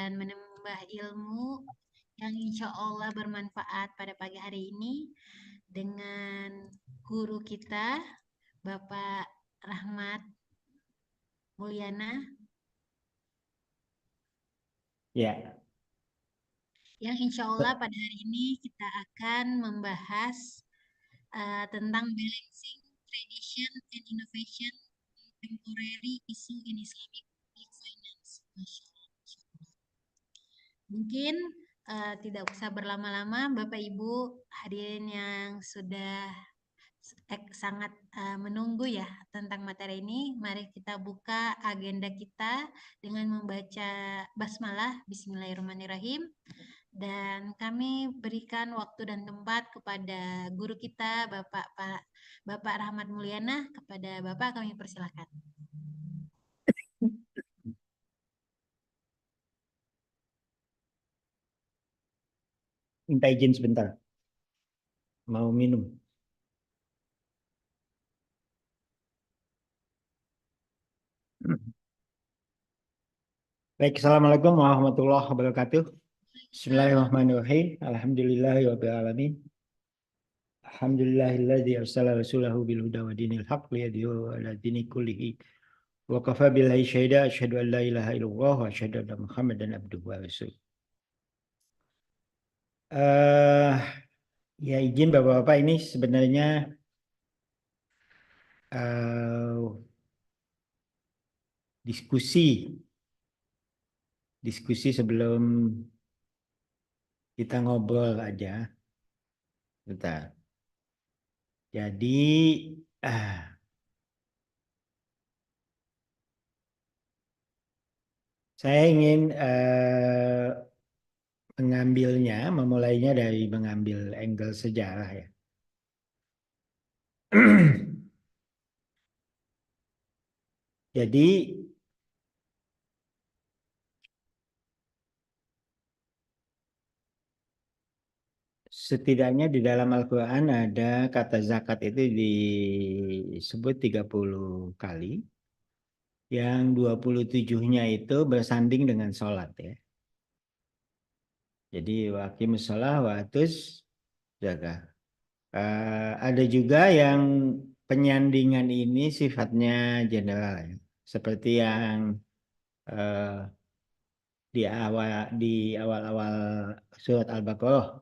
dan menambah ilmu yang insya Allah bermanfaat pada pagi hari ini dengan guru kita, Bapak Rahmat Mulyana, Ya, yang insya Allah pada hari ini kita akan membahas tentang balancing tradition and innovation contemporary issue in Islamic finance. Masya Allah, Masya Allah. Mungkin tidak usah berlama-lama, Bapak Ibu hadirin yang sudah sangat menunggu ya tentang materi ini. Mari kita buka agenda kita dengan membaca basmalah, Bismillahirrahmanirrahim. Dan kami berikan waktu dan tempat kepada guru kita, Bapak Rahmat Mulyana. Kepada Bapak kami persilahkan. minta izin sebentar. Mau minum. Baik, Assalamualaikum warahmatullahi wabarakatuh. Bismillahirrahmanirrahim. Alhamdulillahirrahmanirrahim. Alhamdulillahilladzi arsala rasulahu bil huda wa dinil haqq liyudhhirahu 'ala dini kullihi. Wa kafa billahi syahida asyhadu an la ilaha illallah wa asyhadu anna Muhammadan abduhu wa rasuluh. Ya izin Bapak-bapak, ini sebenarnya diskusi sebelum kita ngobrol aja. Bentar. Jadi saya ingin memulainya dari mengambil angle sejarah ya. Jadi setidaknya di dalam Al-Quran ada kata zakat itu disebut 30 kali. Yang 27-nya itu bersanding dengan sholat ya. Jadi waqimus shalah wa atuz zakah. Ada juga yang penyandingan ini sifatnya general ya. Seperti yang di awal-awal surat Al-Baqarah.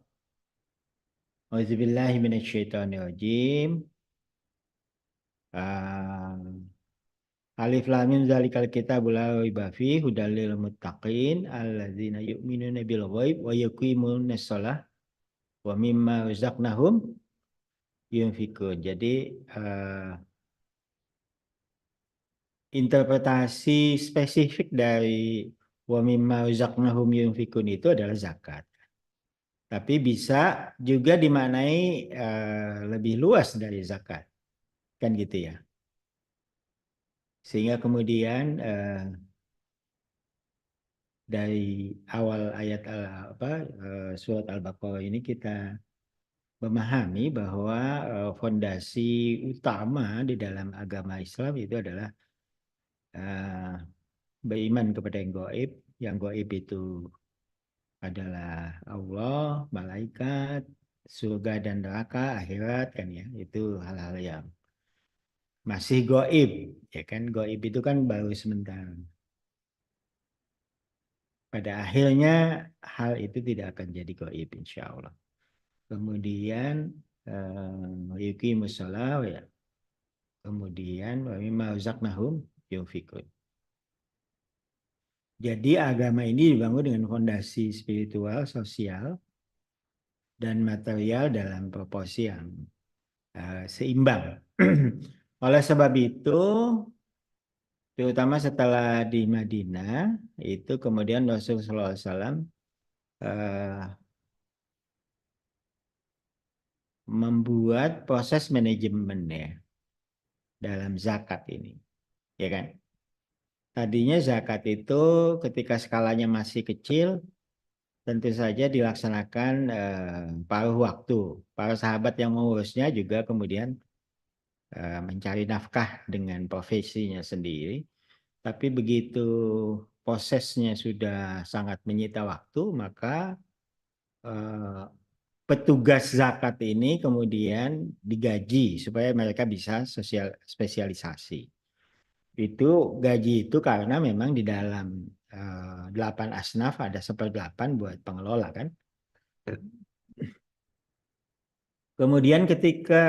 Auzubillahi minasyaitonirrajim. Alif lam mim zalikal kitabul la raiba fihi hudal lil muttaqin alladzina yu'minuna bil ghaib wa yuqimunas shalah wa mimma razaqnahum yunfikun. Jadi interpretasi spesifik dari wa mimma razaqnahum yunfikun itu adalah zakat. Tapi bisa juga dimaknai lebih luas dari zakat. Kan gitu ya. Sehingga kemudian dari awal ayat surat Al-Baqarah ini kita memahami bahwa fondasi utama di dalam agama Islam itu adalah beriman kepada yang gaib. Yang gaib itu adalah Allah, malaikat, surga dan neraka, akhirat kan ya. Itu hal-hal yang masih gaib, ya kan? Gaib itu kan baru sementara. Pada akhirnya hal itu tidak akan jadi gaib insya Allah. Kemudian yuqimus shalah ya. Kemudian wa mimma razaqnahum yunfikun. Jadi agama ini dibangun dengan fondasi spiritual, sosial, dan material dalam proporsi yang seimbang. Oleh sebab itu, terutama setelah di Madinah, itu kemudian Rasulullah SAW membuat proses manajemennya dalam zakat ini, ya kan? Tadinya zakat itu ketika skalanya masih kecil, tentu saja dilaksanakan paruh waktu. Para sahabat yang mengurusnya juga kemudian mencari nafkah dengan profesinya sendiri. Tapi begitu prosesnya sudah sangat menyita waktu, maka petugas zakat ini kemudian digaji supaya mereka bisa spesialisasi. Itu gaji itu karena memang di dalam 8 asnaf ada 1/8 buat pengelola kan. Kemudian ketika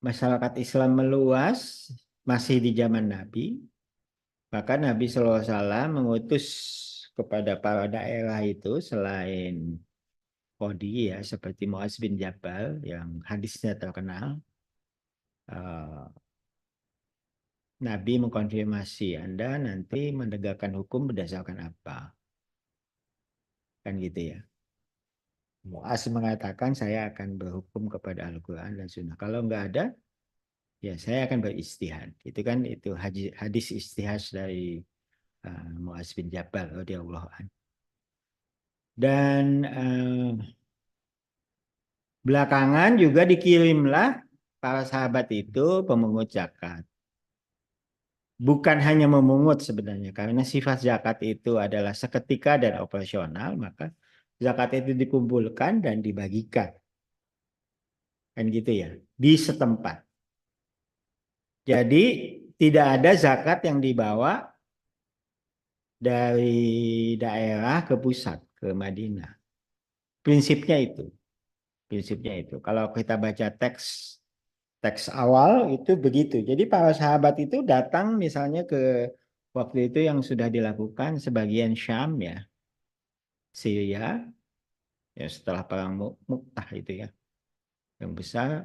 masyarakat Islam meluas masih di zaman Nabi, maka Nabi SAW mengutus kepada para daerah itu selain Qadi ya seperti Muaz bin Jabal yang hadisnya terkenal, Nabi mengkonfirmasi Anda nanti menegakkan hukum berdasarkan apa, kan gitu ya. Muaz mengatakan saya akan berhukum kepada Al-Quran dan Sunnah. Kalau nggak ada, ya saya akan beristihad. Itu kan itu hadis istihad dari Muaz bin Jabal radhiyallahu anhu. Dan belakangan juga dikirimlah para sahabat itu pemungut zakat. Bukan hanya memungut sebenarnya, karena sifat zakat itu adalah seketika dan operasional, maka zakat itu dikumpulkan dan dibagikan. Kan gitu ya, di setempat. Jadi tidak ada zakat yang dibawa dari daerah ke pusat, ke Madinah. Prinsipnya itu. Prinsipnya itu. Kalau kita baca teks awal itu begitu. Jadi para sahabat itu datang misalnya ke waktu itu yang sudah dilakukan sebagian Syam ya, Syria, ya setelah perang Mu'tah itu ya, yang besar.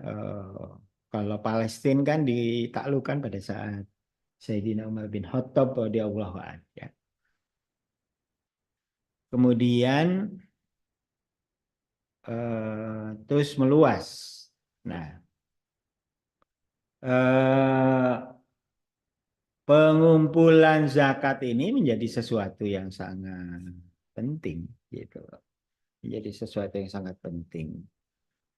Kalau Palestina kan ditaklukkan pada saat Sayyidina Umar bin Khattab radhiyallahu anhu ya. Kemudian terus meluas. Nah, pengumpulan zakat ini menjadi sesuatu yang sangat penting, gitu. Menjadi sesuatu yang sangat penting.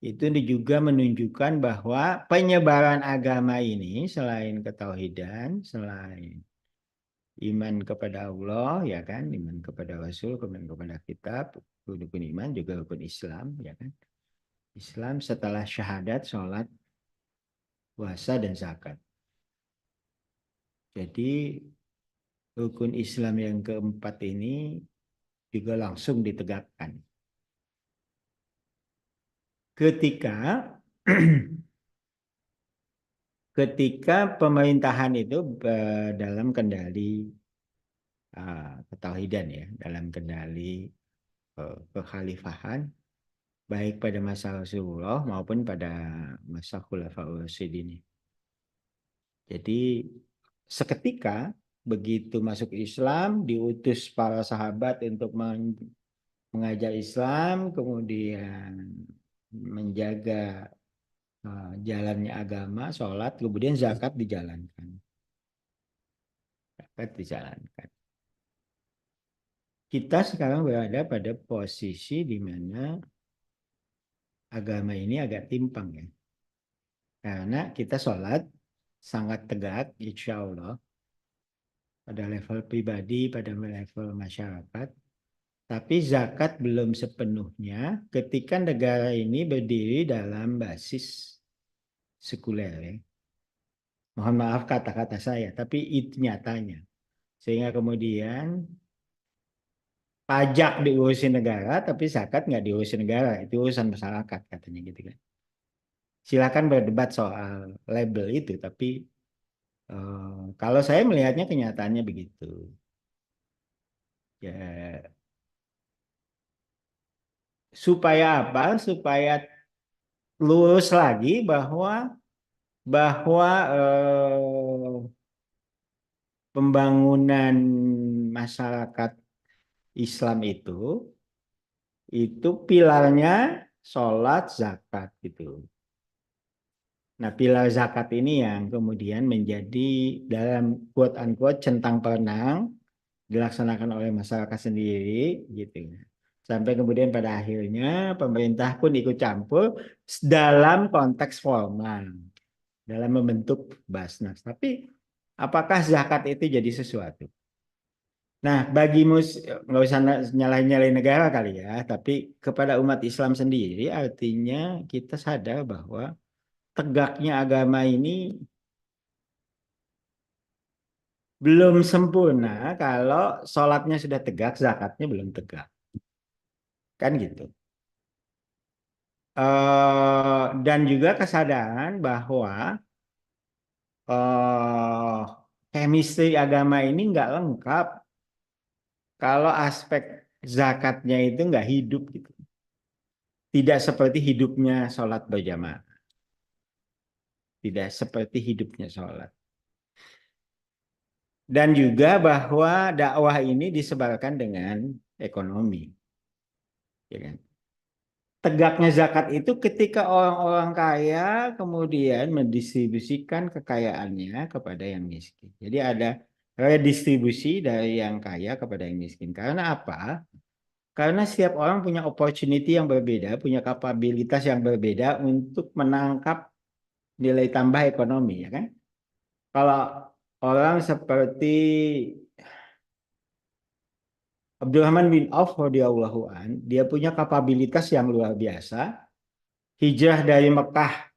Itu juga menunjukkan bahwa penyebaran agama ini selain ketauhidan, selain iman kepada Allah, ya kan, iman kepada Rasul, iman kepada kitab, rukun iman juga rukun Islam, ya kan. Islam setelah syahadat, sholat, puasa, dan zakat. Jadi rukun Islam yang keempat ini juga langsung ditegakkan. Ketika pemerintahan itu dalam kendali ketauhidan ya, dalam kendali kekhalifahan, baik pada masa Rasulullah maupun pada masa Khulafaur Rasyidin. Jadi seketika begitu masuk Islam, diutus para sahabat untuk mengajar Islam, kemudian menjaga jalannya agama, sholat, kemudian zakat dijalankan. Zakat dijalankan. Kita sekarang berada pada posisi di mana agama ini agak timpang ya. Karena kita sholat sangat tegak, insya Allah, pada level pribadi, pada level masyarakat. Tapi zakat belum sepenuhnya ketika negara ini berdiri dalam basis sekuler ya. Mohon maaf kata-kata saya, tapi itu nyatanya. Sehingga kemudian pajak diurusin negara, tapi zakat nggak diurusin negara. Itu urusan masyarakat katanya gitu kan. Silakan berdebat soal label itu, tapi kalau saya melihatnya kenyataannya begitu. Ya, supaya apa? Supaya lurus lagi bahwa pembangunan masyarakat Islam itu pilarnya sholat zakat gitu. Nah, pilar zakat ini yang kemudian menjadi dalam quote unquote centang perenang dilaksanakan oleh masyarakat sendiri gitu. Sampai kemudian pada akhirnya pemerintah pun ikut campur dalam konteks formal. dalam membentuk Basnas. Tapi apakah zakat itu jadi sesuatu? Nah, bagi nggak usah nyalahin-nyalahin negara kali ya, tapi kepada umat Islam sendiri artinya kita sadar bahwa tegaknya agama ini belum sempurna kalau sholatnya sudah tegak, zakatnya belum tegak. Kan gitu. Dan juga kesadaran bahwa chemistry agama ini nggak lengkap kalau aspek zakatnya itu nggak hidup gitu. Tidak seperti hidupnya sholat berjamaah. Tidak seperti hidupnya sholat. Dan juga bahwa dakwah ini disebarkan dengan ekonomi. Ya kan? Tegaknya zakat itu ketika orang-orang kaya kemudian mendistribusikan kekayaannya kepada yang miskin. Jadi ada redistribusi dari yang kaya kepada yang miskin. Karena apa? Karena setiap orang punya opportunity yang berbeda, punya kapabilitas yang berbeda untuk menangkap nilai tambah ekonomi, ya kan? Kalau orang seperti Abdurrahman bin Auf radhiyallahu an, dia punya kapabilitas yang luar biasa. Hijrah dari Mekah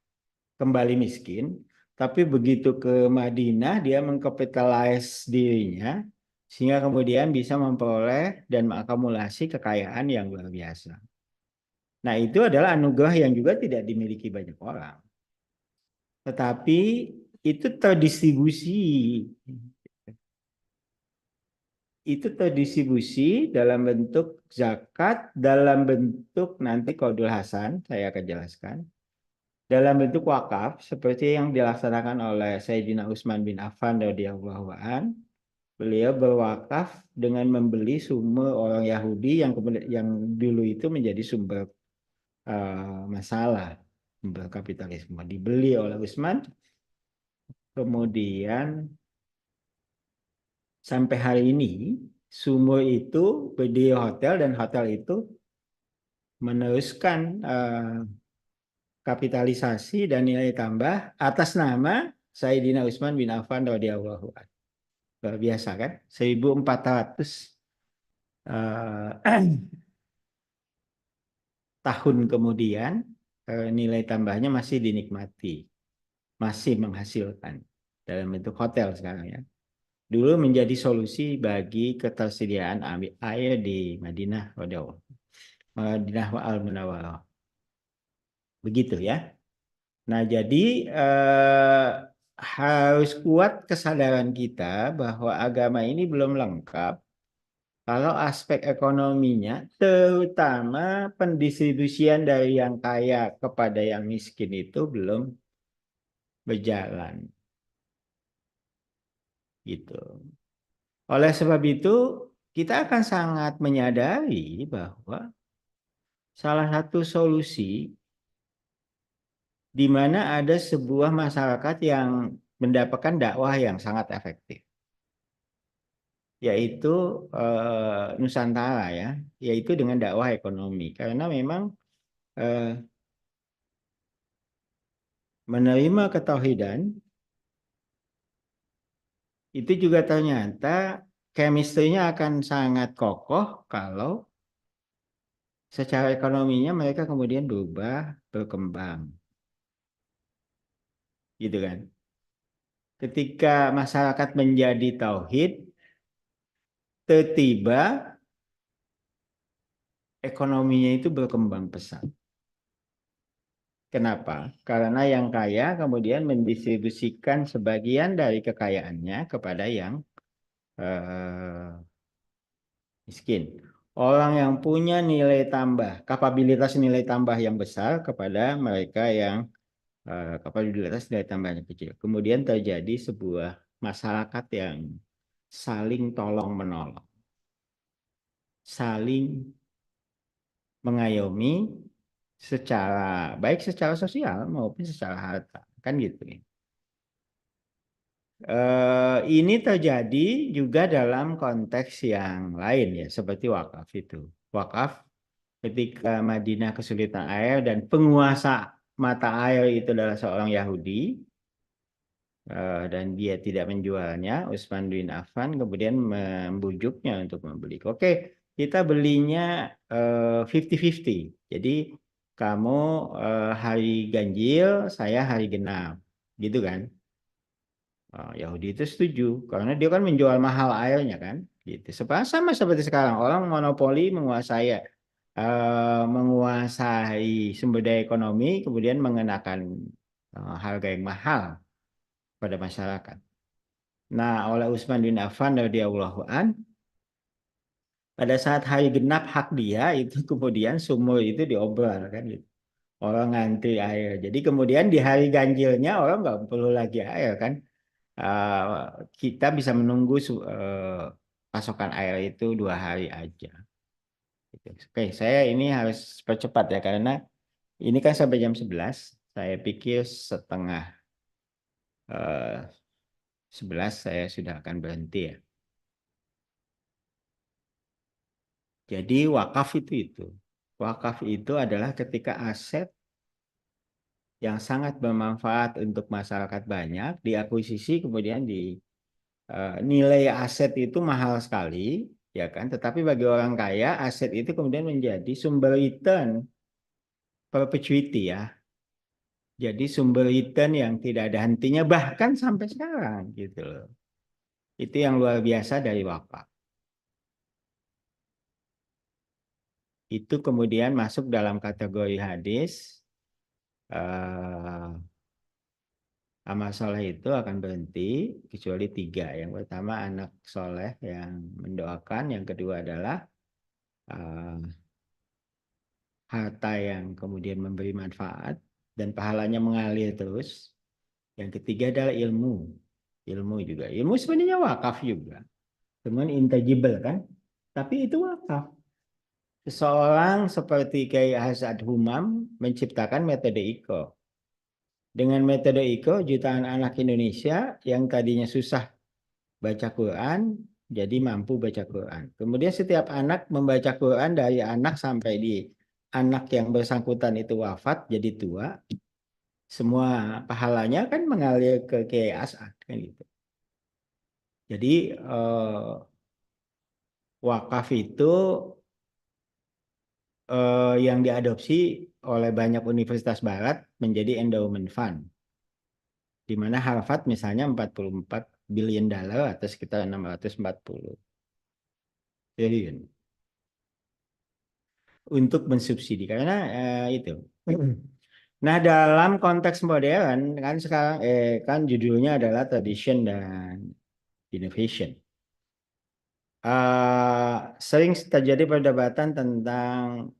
kembali miskin, tapi begitu ke Madinah dia mengkapitalize dirinya sehingga kemudian bisa memperoleh dan mengakumulasi kekayaan yang luar biasa. Nah, itu adalah anugerah yang juga tidak dimiliki banyak orang. Tetapi itu terdistribusi. Itu terdistribusi dalam bentuk zakat, dalam bentuk nanti Qaudul Hasan, saya akan jelaskan. Dalam bentuk wakaf, seperti yang dilaksanakan oleh Sayyidina Utsman bin Affan radhiyallahu an. Beliau berwakaf dengan membeli sumber orang Yahudi yang kemudian yang dulu itu menjadi sumber masalah, sumber kapitalisme. Dibeli oleh Utsman, kemudian sampai hari ini sumur itu berdiri hotel dan hotel itu meneruskan kapitalisasi dan nilai tambah atas nama Sayyidina Utsman bin Affan radhiyallahu anhu. Luar biasa kan? 1400 tahun kemudian nilai tambahnya masih dinikmati, masih menghasilkan dalam bentuk hotel sekarang ya. Dulu menjadi solusi bagi ketersediaan air di Madinah Madinah Al Munawwarah. Begitu ya. Nah, jadi harus kuat kesadaran kita bahwa agama ini belum lengkap kalau aspek ekonominya, terutama pendistribusian dari yang kaya kepada yang miskin itu belum berjalan. Gitu. Oleh sebab itu, kita akan sangat menyadari bahwa salah satu solusi di mana ada sebuah masyarakat yang mendapatkan dakwah yang sangat efektif, yaitu Nusantara ya, yaitu dengan dakwah ekonomi. Karena memang menerima ketauhidan itu juga ternyata chemistry-nya akan sangat kokoh kalau secara ekonominya mereka kemudian berubah, berkembang. Gitu kan. Ketika masyarakat menjadi tauhid, tiba-tiba ekonominya itu berkembang pesat. Kenapa? Karena yang kaya kemudian mendistribusikan sebagian dari kekayaannya kepada yang miskin. Orang yang punya nilai tambah, kapabilitas nilai tambah yang besar kepada mereka yang kapabilitas nilai tambahnya kecil. Kemudian terjadi sebuah masyarakat yang saling tolong menolong, saling mengayomi secara baik secara sosial maupun secara harta, kan gitu ya. Ini terjadi juga dalam konteks yang lain ya, seperti wakaf itu. Wakaf ketika Madinah kesulitan air dan penguasa mata air itu adalah seorang Yahudi, dan dia tidak menjualnya, Utsman bin Affan kemudian membujuknya untuk membeli. Oke, kita belinya 50-50. Jadi kamu hari ganjil, saya hari genap, gitu kan? Yahudi itu setuju karena dia kan menjual mahal airnya kan, gitu. Sama seperti sekarang orang monopoli menguasai sumber daya ekonomi, kemudian mengenakan harga yang mahal pada masyarakat. Nah, oleh Utsman bin Affan radhiyallahu an, pada saat hari genap hak dia itu kemudian sumur itu diobral kan gitu. Orang ngantri air. Jadi kemudian di hari ganjilnya orang nggak perlu lagi air kan. Eh, kita bisa menunggu pasokan air itu 2 hari aja. Gitu. Oke, saya ini harus percepat ya karena ini kan sampai jam 11. Saya pikir setengah 11 saya sudah akan berhenti ya. Jadi wakaf itu. Wakaf itu adalah ketika aset yang sangat bermanfaat untuk masyarakat banyak diakuisisi kemudian nilai aset itu mahal sekali, ya kan? Tetapi bagi orang kaya aset itu kemudian menjadi sumber return perpetuity ya. Jadi sumber return yang tidak ada hentinya bahkan sampai sekarang gitu loh. Itu yang luar biasa dari wakaf. Itu kemudian masuk dalam kategori hadis. eh, Amal soleh itu akan berhenti kecuali 3. Yang pertama anak soleh yang mendoakan. Yang kedua adalah uh, harta yang kemudian memberi manfaat dan pahalanya mengalir terus. Yang ketiga adalah ilmu. Ilmu juga. Ilmu sebenarnya wakaf juga. Cuman intangible kan. Tapi itu wakaf. Seseorang seperti Kiai Hasan Humam menciptakan metode IKO. Dengan metode IKO, jutaan anak Indonesia yang tadinya susah baca Quran, jadi mampu baca Quran. Kemudian setiap anak membaca Quran dari anak sampai di anak yang bersangkutan itu wafat, jadi tua. Semua pahalanya kan mengalir ke Kiai As'ad kan gitu. Jadi wakaf itu yang diadopsi oleh banyak universitas barat menjadi endowment fund. Di mana Harvard misalnya 44 billion dollar atau sekitar 640 triliun untuk mensubsidi karena itu. Nah, dalam konteks modern kan sekarang kan judulnya adalah tradition dan innovation. Sering terjadi perdebatan tentang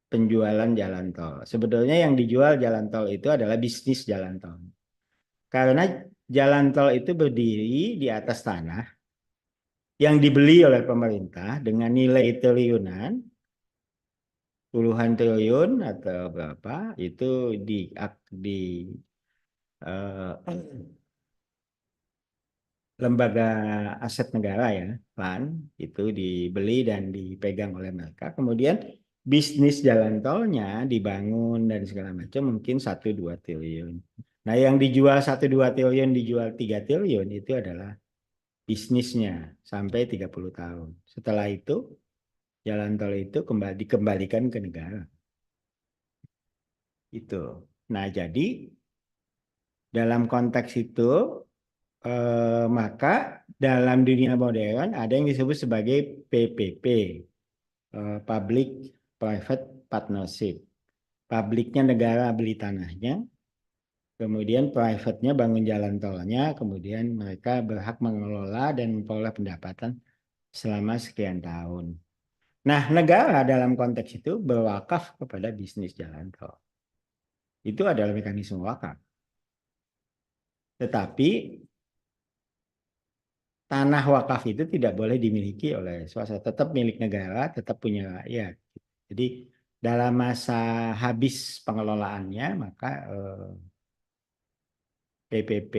penjualan jalan tol. Sebetulnya yang dijual jalan tol itu adalah bisnis jalan tol. Karena jalan tol itu berdiri di atas tanah yang dibeli oleh pemerintah dengan nilai triliunan, puluhan triliun atau berapa, itu di eh, lembaga aset negara ya, PAN, itu dibeli dan dipegang oleh mereka. Kemudian bisnis jalan tolnya dibangun dan segala macam mungkin 1-2 triliun. Nah, yang dijual 1-2 triliun, dijual 3 triliun itu adalah bisnisnya sampai 30 tahun. Setelah itu jalan tol itu dikembalikan ke negara. Itu. Nah, jadi dalam konteks itu maka dalam dunia modern ada yang disebut sebagai PPP, Public Private Partnership. Publiknya negara beli tanahnya, kemudian private-nya bangun jalan tolnya, kemudian mereka berhak mengelola dan memperoleh pendapatan selama sekian tahun. Nah, negara dalam konteks itu berwakaf kepada bisnis jalan tol. Itu adalah mekanisme wakaf. Tetapi tanah wakaf itu tidak boleh dimiliki oleh swasta, tetap milik negara, tetap punya rakyat. Jadi dalam masa habis pengelolaannya maka PPP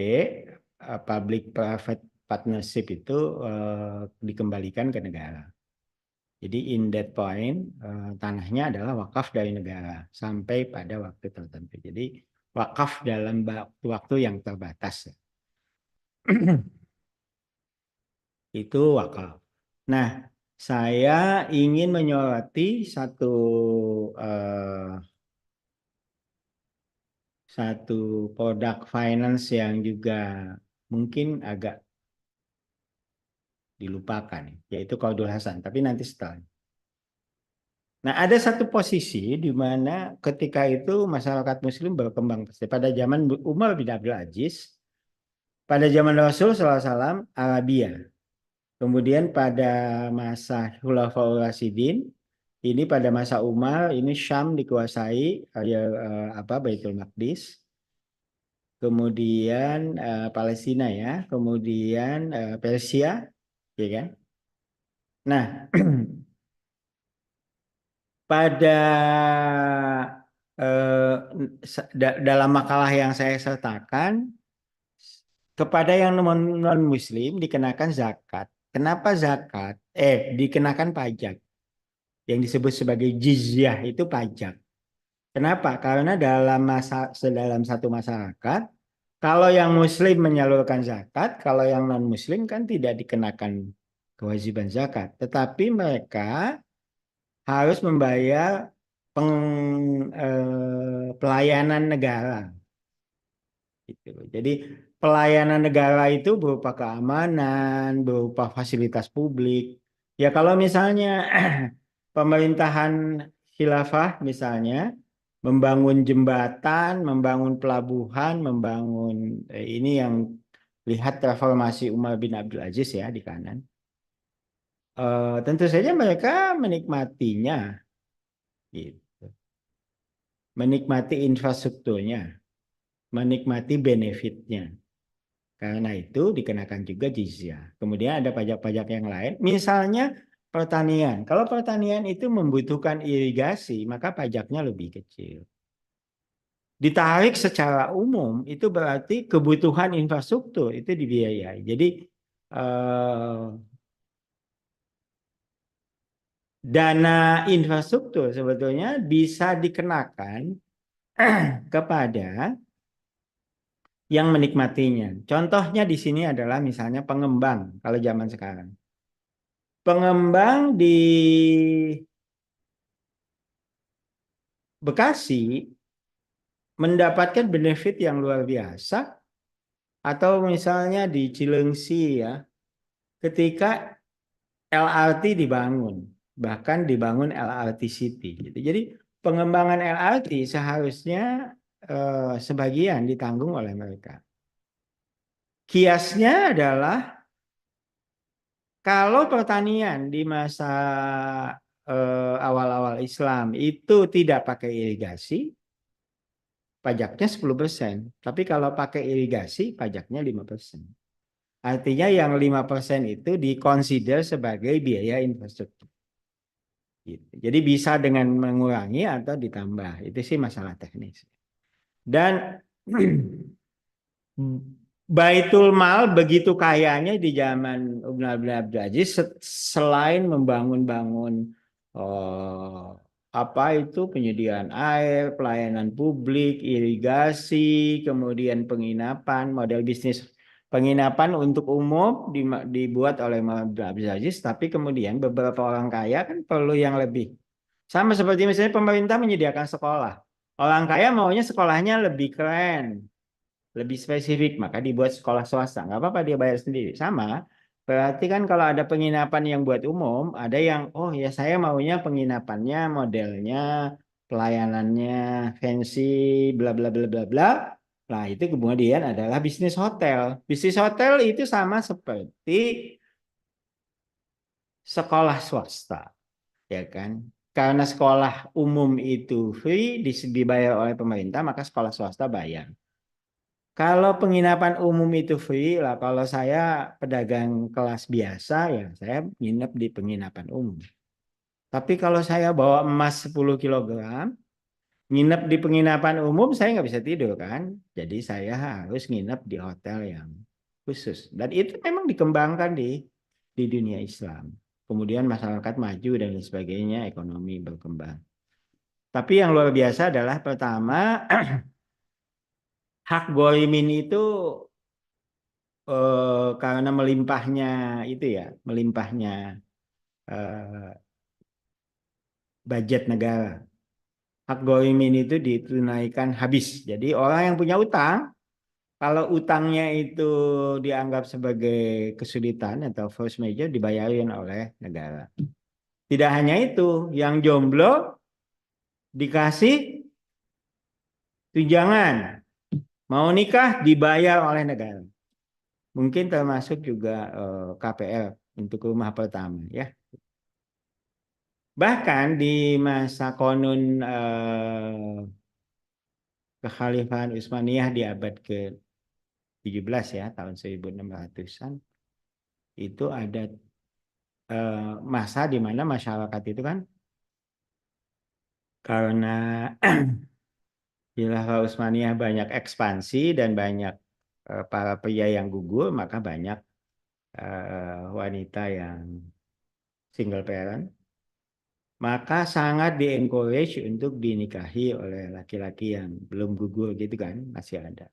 Public Private Partnership itu dikembalikan ke negara. Jadi in that point tanahnya adalah wakaf dari negara sampai pada waktu tertentu. Jadi wakaf dalam waktu yang terbatas. Itu wakaf. Nah, saya ingin menyoroti eh, satu produk finance yang juga mungkin agak dilupakan, yaitu Qaudul Hasan. Tapi nanti setelah. Nah, ada satu posisi di mana ketika itu masyarakat Muslim berkembang pesat. Pada zaman Umar bin Abdul Aziz, pada zaman Rasul SAW, Arabia. Kemudian pada masa Khulafaur Rasyidin, ini pada masa Umar, ini Syam dikuasai Baitul Maqdis. Kemudian Palestina ya, kemudian Persia, ya kan? Nah, pada dalam makalah yang saya sertakan, kepada yang non Muslim dikenakan zakat. Kenapa zakat? Dikenakan pajak. Yang disebut sebagai jizyah itu pajak. Kenapa? Karena dalam satu masyarakat, kalau yang Muslim menyalurkan zakat, kalau yang non Muslim kan tidak dikenakan kewajiban zakat, tetapi mereka harus membayar pelayanan negara. Gitu. Jadi pelayanan negara itu berupa keamanan, berupa fasilitas publik. Ya kalau misalnya pemerintahan khilafah misalnya membangun jembatan, membangun pelabuhan, membangun ini yang lihat reformasi Umar bin Abdul Aziz ya di kanan. Tentu saja mereka menikmatinya, gitu. Menikmati infrastrukturnya, menikmati benefitnya. Karena itu dikenakan juga jizyah. Kemudian ada pajak-pajak yang lain, misalnya pertanian. Kalau pertanian itu membutuhkan irigasi, maka pajaknya lebih kecil. Ditarik secara umum, itu berarti kebutuhan infrastruktur itu dibiayai. Jadi eh, dana infrastruktur sebetulnya bisa dikenakan kepada yang menikmatinya. Contohnya di sini adalah misalnya pengembang kalau zaman sekarang. Pengembang di Bekasi mendapatkan benefit yang luar biasa atau misalnya di Cilengsi ya, ketika LRT dibangun, bahkan dibangun LRT City gitu. Jadi pengembangan LRT seharusnya sebagian ditanggung oleh mereka. Kiasnya adalah kalau pertanian di masa awal-awal Islam itu tidak pakai irigasi, pajaknya 10%. Tapi kalau pakai irigasi, pajaknya 5%. Artinya yang 5% itu dikonsider sebagai biaya infrastruktur. Gitu. Jadi bisa dengan mengurangi atau ditambah. Itu sih masalah teknis. Dan Baitul Mal begitu kayanya di zaman Umar bin Abdul Aziz selain membangun-bangun eh, apa itu penyediaan air, pelayanan publik, irigasi, kemudian penginapan, model bisnis penginapan untuk umum dibuat oleh Umar bin Abdul Aziz, tapi kemudian beberapa orang kaya kan perlu yang lebih. Sama seperti misalnya pemerintah menyediakan sekolah. Orang kaya maunya sekolahnya lebih keren, lebih spesifik, maka dibuat sekolah swasta. Nggak apa-apa dia bayar sendiri. Sama, berarti kan kalau ada penginapan yang buat umum, ada yang, oh ya saya maunya penginapannya, modelnya, pelayanannya fancy, bla bla bla bla bla. Nah itu kemudian adalah bisnis hotel. Bisnis hotel itu sama seperti sekolah swasta, ya kan? Karena sekolah umum itu free, dibayar oleh pemerintah, maka sekolah swasta bayar. Kalau penginapan umum itu free lah, kalau saya pedagang kelas biasa ya saya nginep di penginapan umum. Tapi kalau saya bawa emas 10 kilogram, nginep di penginapan umum saya nggak bisa tidur kan. Jadi saya harus nginep di hotel yang khusus. Dan itu memang dikembangkan di dunia Islam. Kemudian masyarakat maju dan lain sebagainya, ekonomi berkembang. Tapi yang luar biasa adalah pertama, hak gorimin itu karena melimpahnya itu ya, melimpahnya eh, budget negara. Hak goimin itu ditunaikan habis. Jadi orang yang punya utang, kalau utangnya itu dianggap sebagai kesulitan atau force major dibayarin oleh negara. Tidak hanya itu, yang jomblo dikasih tunjangan, mau nikah dibayar oleh negara. Mungkin termasuk juga KPR untuk rumah pertama ya. Bahkan di masa konun Kekhalifahan Utsmaniyah di abad ke-17 ya, tahun 1600-an, itu ada masa di mana masyarakat itu kan karena Khilafah Utsmaniyah banyak ekspansi dan banyak para pria yang gugur, maka banyak wanita yang single parent, maka sangat di-encourage untuk dinikahi oleh laki-laki yang belum gugur gitu kan, masih ada.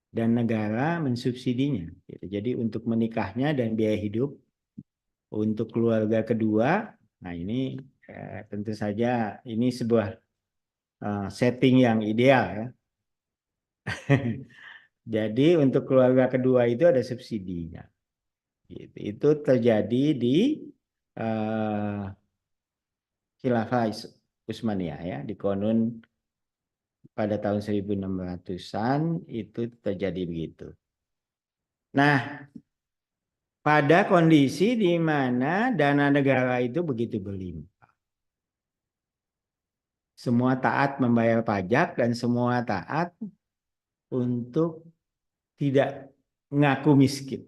Dan negara mensubsidinya. Gitu. Jadi untuk menikahnya dan biaya hidup untuk keluarga kedua, nah ini tentu saja ini sebuah setting yang ideal ya. Jadi untuk keluarga kedua itu ada subsidinya. Gitu. Itu terjadi di uh, Khilafah Utsmaniyah ya, di Konun pada tahun 1600-an itu terjadi begitu. Nah, pada kondisi di mana dana negara itu begitu berlimpah. Semua taat membayar pajak dan semua taat untuk tidak ngaku miskin.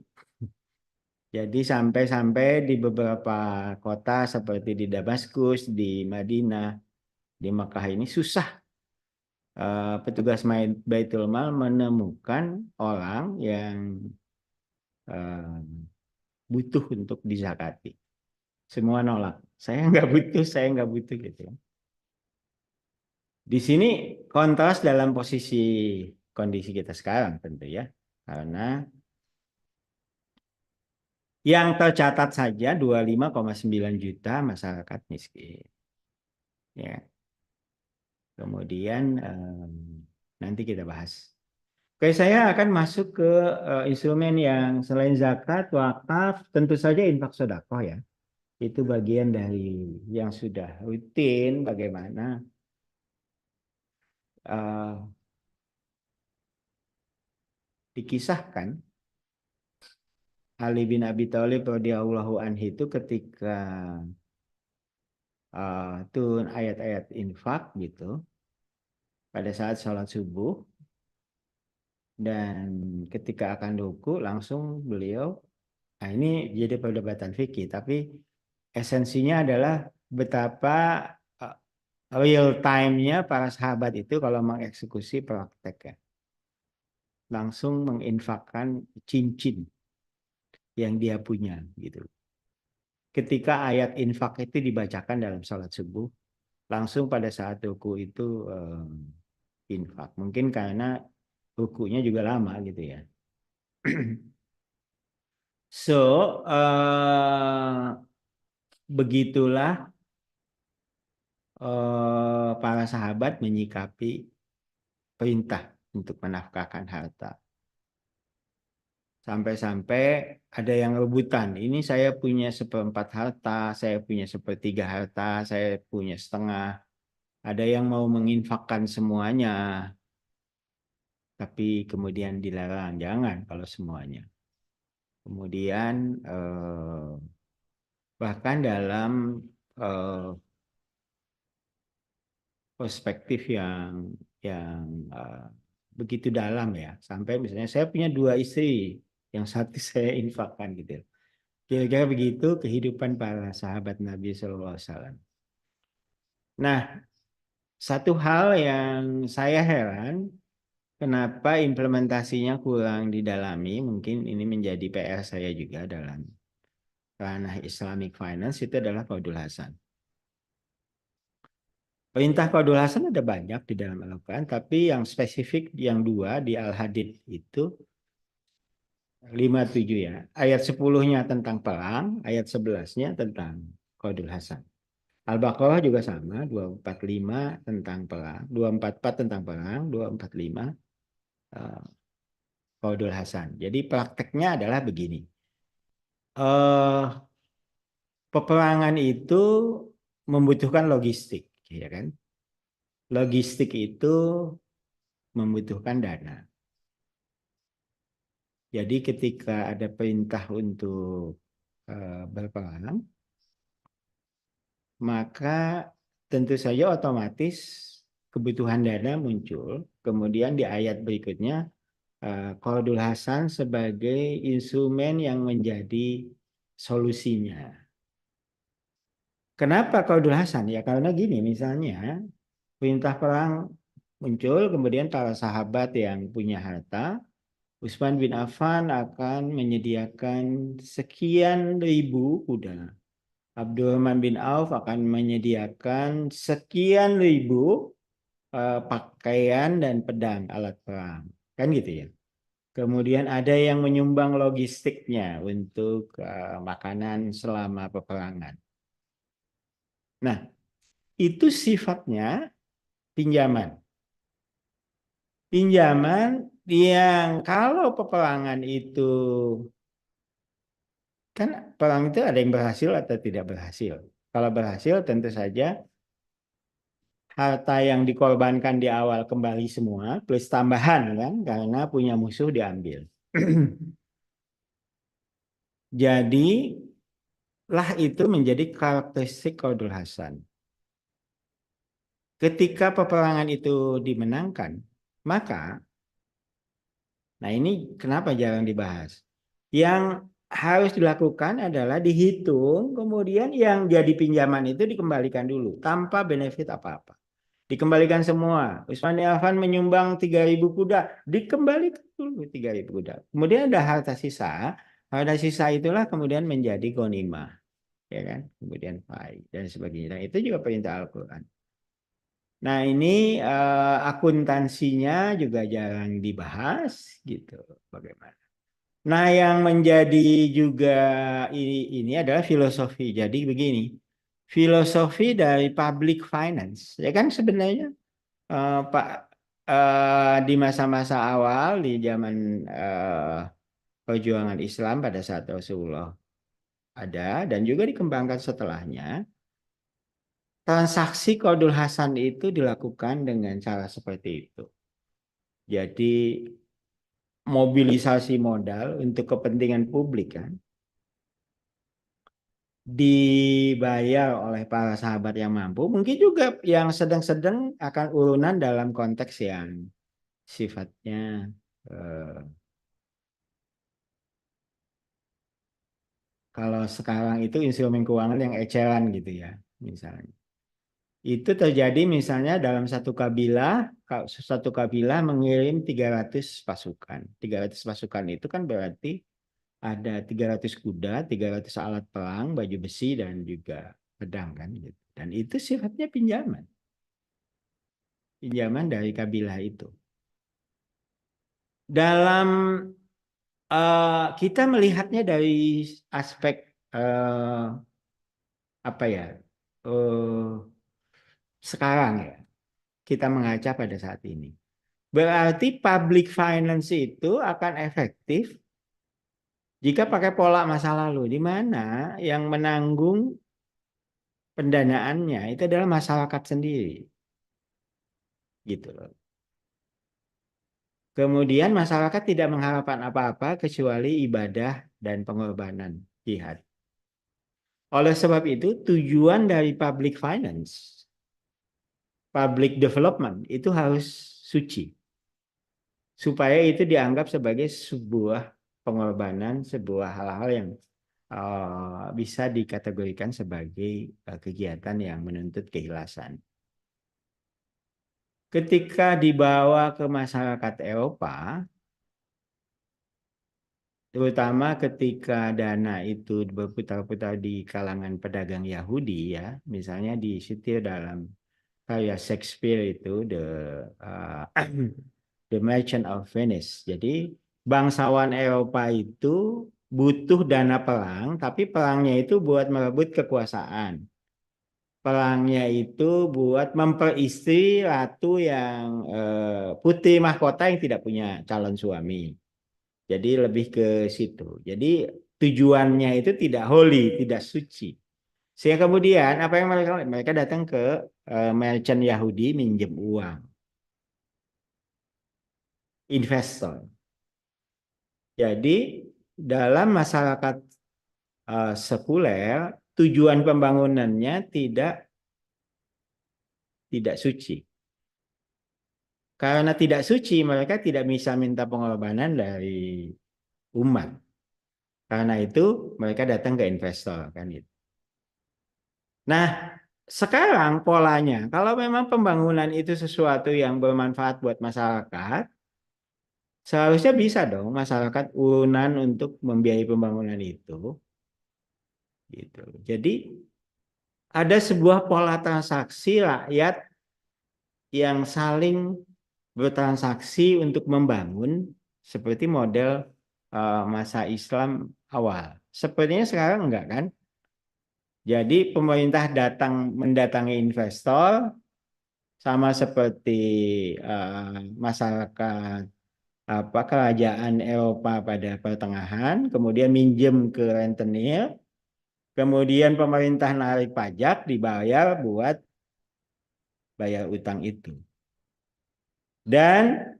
Jadi sampai-sampai di beberapa kota seperti di Damaskus, di Madinah, di Makkah ini susah petugas Baitul Mal menemukan orang yang butuh untuk dizakati. Semua nolak. Saya nggak butuh gitu. Di sini kontras dalam posisi kondisi kita sekarang tentu ya. Karena yang tercatat saja 25,9 juta masyarakat miskin. Ya. Kemudian nanti kita bahas. Oke, saya akan masuk ke instrumen yang selain zakat, wakaf, tentu saja infak sedekah ya. Itu bagian dari yang sudah rutin bagaimana uh, dikisahkan Ali bin Abi Thalib radhiyallahu anhu itu ketika turun ayat-ayat infak gitu pada saat sholat subuh dan ketika akan ruku langsung beliau, nah ini jadi perdebatan fikih tapi esensinya adalah betapa uh, real time-nya para sahabat itu kalau mengeksekusi prakteknya langsung menginfakkan cincin yang dia punya gitu. Ketika ayat infak itu dibacakan dalam salat subuh, langsung pada saat ruku itu infak. Mungkin karena rukunya juga lama gitu ya. So, begitulah para sahabat menyikapi perintah untuk menafkahkan harta. Sampai-sampai ada yang rebutan. Ini saya punya seperempat harta, saya punya sepertiga harta, saya punya setengah. Ada yang mau menginfakkan semuanya, tapi kemudian dilarang. Jangan kalau semuanya. Kemudian bahkan dalam eh, perspektif yang begitu dalam ya. Sampai misalnya saya punya dua istri, yang satu saya infakkan gitu. Kira-kira begitu kehidupan para sahabat Nabi SAW. Nah, satu hal yang saya heran, kenapa implementasinya kurang didalami, mungkin ini menjadi PR saya juga dalam ranah Islamic Finance, itu adalah Qaudul Hasan. Perintah Qaudul Hasan ada banyak di dalam Al-Quran, tapi yang spesifik yang dua di Al-Hadid itu 57 ya. Ayat 10-nya tentang perang, ayat 11-nya tentang Qaulul Hasan. Al-Baqarah juga sama, 245 tentang perang, 244 tentang perang, 245 Qaulul Hasan. Jadi prakteknya adalah begini. Peperangan itu membutuhkan logistik, ya kan? Logistik itu membutuhkan dana. Jadi ketika ada perintah untuk berperang, maka tentu saja otomatis kebutuhan dana muncul. Kemudian di ayat berikutnya, Qaulul Hasan sebagai instrumen yang menjadi solusinya. Kenapa Qaulul Hasan? Ya karena gini, misalnya perintah perang muncul, kemudian para sahabat yang punya harta, Utsman bin Affan akan menyediakan sekian ribu kuda. Abdurrahman bin Auf akan menyediakan sekian ribu pakaian dan pedang, alat perang. Kan gitu ya. Kemudian ada yang menyumbang logistiknya untuk makanan selama peperangan. Nah, itu sifatnya pinjaman. Pinjaman yang kalau peperangan itu kan perang itu ada yang berhasil atau tidak berhasil. Kalau berhasil tentu saja harta yang dikorbankan di awal kembali semua plus tambahan kan karena punya musuh diambil. Jadi lah itu menjadi karakteristik Qaulul Hasan. Ketika peperangan itu dimenangkan, maka nah ini kenapa jarang dibahas? Yang harus dilakukan adalah dihitung, kemudian yang jadi pinjaman itu dikembalikan dulu tanpa benefit apa-apa. Dikembalikan semua. Utsman bin Affan menyumbang 3.000 kuda, dikembalikan dulu 3.000 kuda. Kemudian ada harta sisa. Harta sisa itulah kemudian menjadi ghanimah, ya kan? Kemudian fai dan sebagainya. Dan itu juga perintah Al-Qur'an. Nah, ini akuntansinya juga jarang dibahas gitu. Bagaimana? Nah, yang menjadi juga ini adalah filosofi. Jadi begini, filosofi dari public finance, ya kan sebenarnya Pak di masa-masa awal di zaman perjuangan Islam pada saat Rasulullah ada dan juga dikembangkan setelahnya, transaksi Qaulul Hasan itu dilakukan dengan cara seperti itu. Jadi mobilisasi modal untuk kepentingan publik kan dibayar oleh para sahabat yang mampu, mungkin juga yang sedang-sedang akan urunan dalam konteks yang sifatnya eh, kalau sekarang itu instrumen keuangan yang eceran gitu ya, misalnya. Itu terjadi misalnya dalam satu kabilah mengirim 300 pasukan. 300 pasukan itu kan berarti ada 300 kuda, 300 alat perang, baju besi dan juga pedang kan gitu. Dan itu sifatnya pinjaman. Pinjaman dari kabilah itu. Dalam kita melihatnya dari aspek apa ya? Sekarang ya, kita mengaca pada saat ini. Berarti public finance itu akan efektif jika pakai pola masa lalu, di mana yang menanggung pendanaannya itu adalah masyarakat sendiri, gitu loh. Kemudian masyarakat tidak mengharapkan apa-apa kecuali ibadah dan pengorbanan jihad. Oleh sebab itu, tujuan dari public finance, public development itu harus suci. Supaya itu dianggap sebagai sebuah pengorbanan, sebuah hal-hal yang bisa dikategorikan sebagai kegiatan yang menuntut keikhlasan. Ketika dibawa ke masyarakat Eropa, terutama ketika dana itu berputar-putar di kalangan pedagang Yahudi ya, misalnya disetir dalam karya Shakespeare itu uh, The Merchant of Venice. Jadi bangsawan Eropa itu butuh dana perang, tapi perangnya itu buat merebut kekuasaan. Perangnya itu buat memperistri ratu yang putri mahkota yang tidak punya calon suami. Jadi lebih ke situ. Jadi tujuannya itu tidak holy, tidak suci. Sehingga kemudian apa yang mereka datang ke merchant Yahudi minjem uang, investor. Jadi dalam masyarakat sekuler tujuan pembangunannya tidak suci. Karena tidak suci, mereka tidak bisa minta pengorbanan dari umat. Karena itu mereka datang ke investor kan gitu. Nah, sekarang polanya, kalau memang pembangunan itu sesuatu yang bermanfaat buat masyarakat, seharusnya bisa dong masyarakat urunan untuk membiayai pembangunan itu. Gitu. Jadi ada sebuah pola transaksi rakyat yang saling bertransaksi untuk membangun seperti model masa Islam awal. Sepertinya sekarang enggak kan? Jadi pemerintah mendatangi investor sama seperti masyarakat kerajaan Eropa pada pertengahan, kemudian minjem ke rentenir, kemudian pemerintah narik pajak dibayar buat bayar utang itu. Dan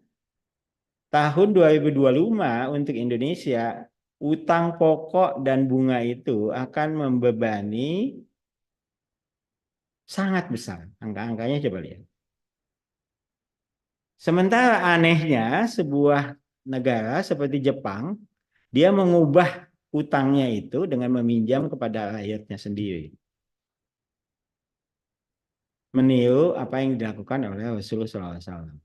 tahun 2025 untuk Indonesia, utang pokok dan bunga itu akan membebani sangat besar. Angka-angkanya coba lihat. Sementara anehnya sebuah negara seperti Jepang, dia mengubah utangnya itu dengan meminjam kepada rakyatnya sendiri. Meniru apa yang dilakukan oleh Rasulullah SAW.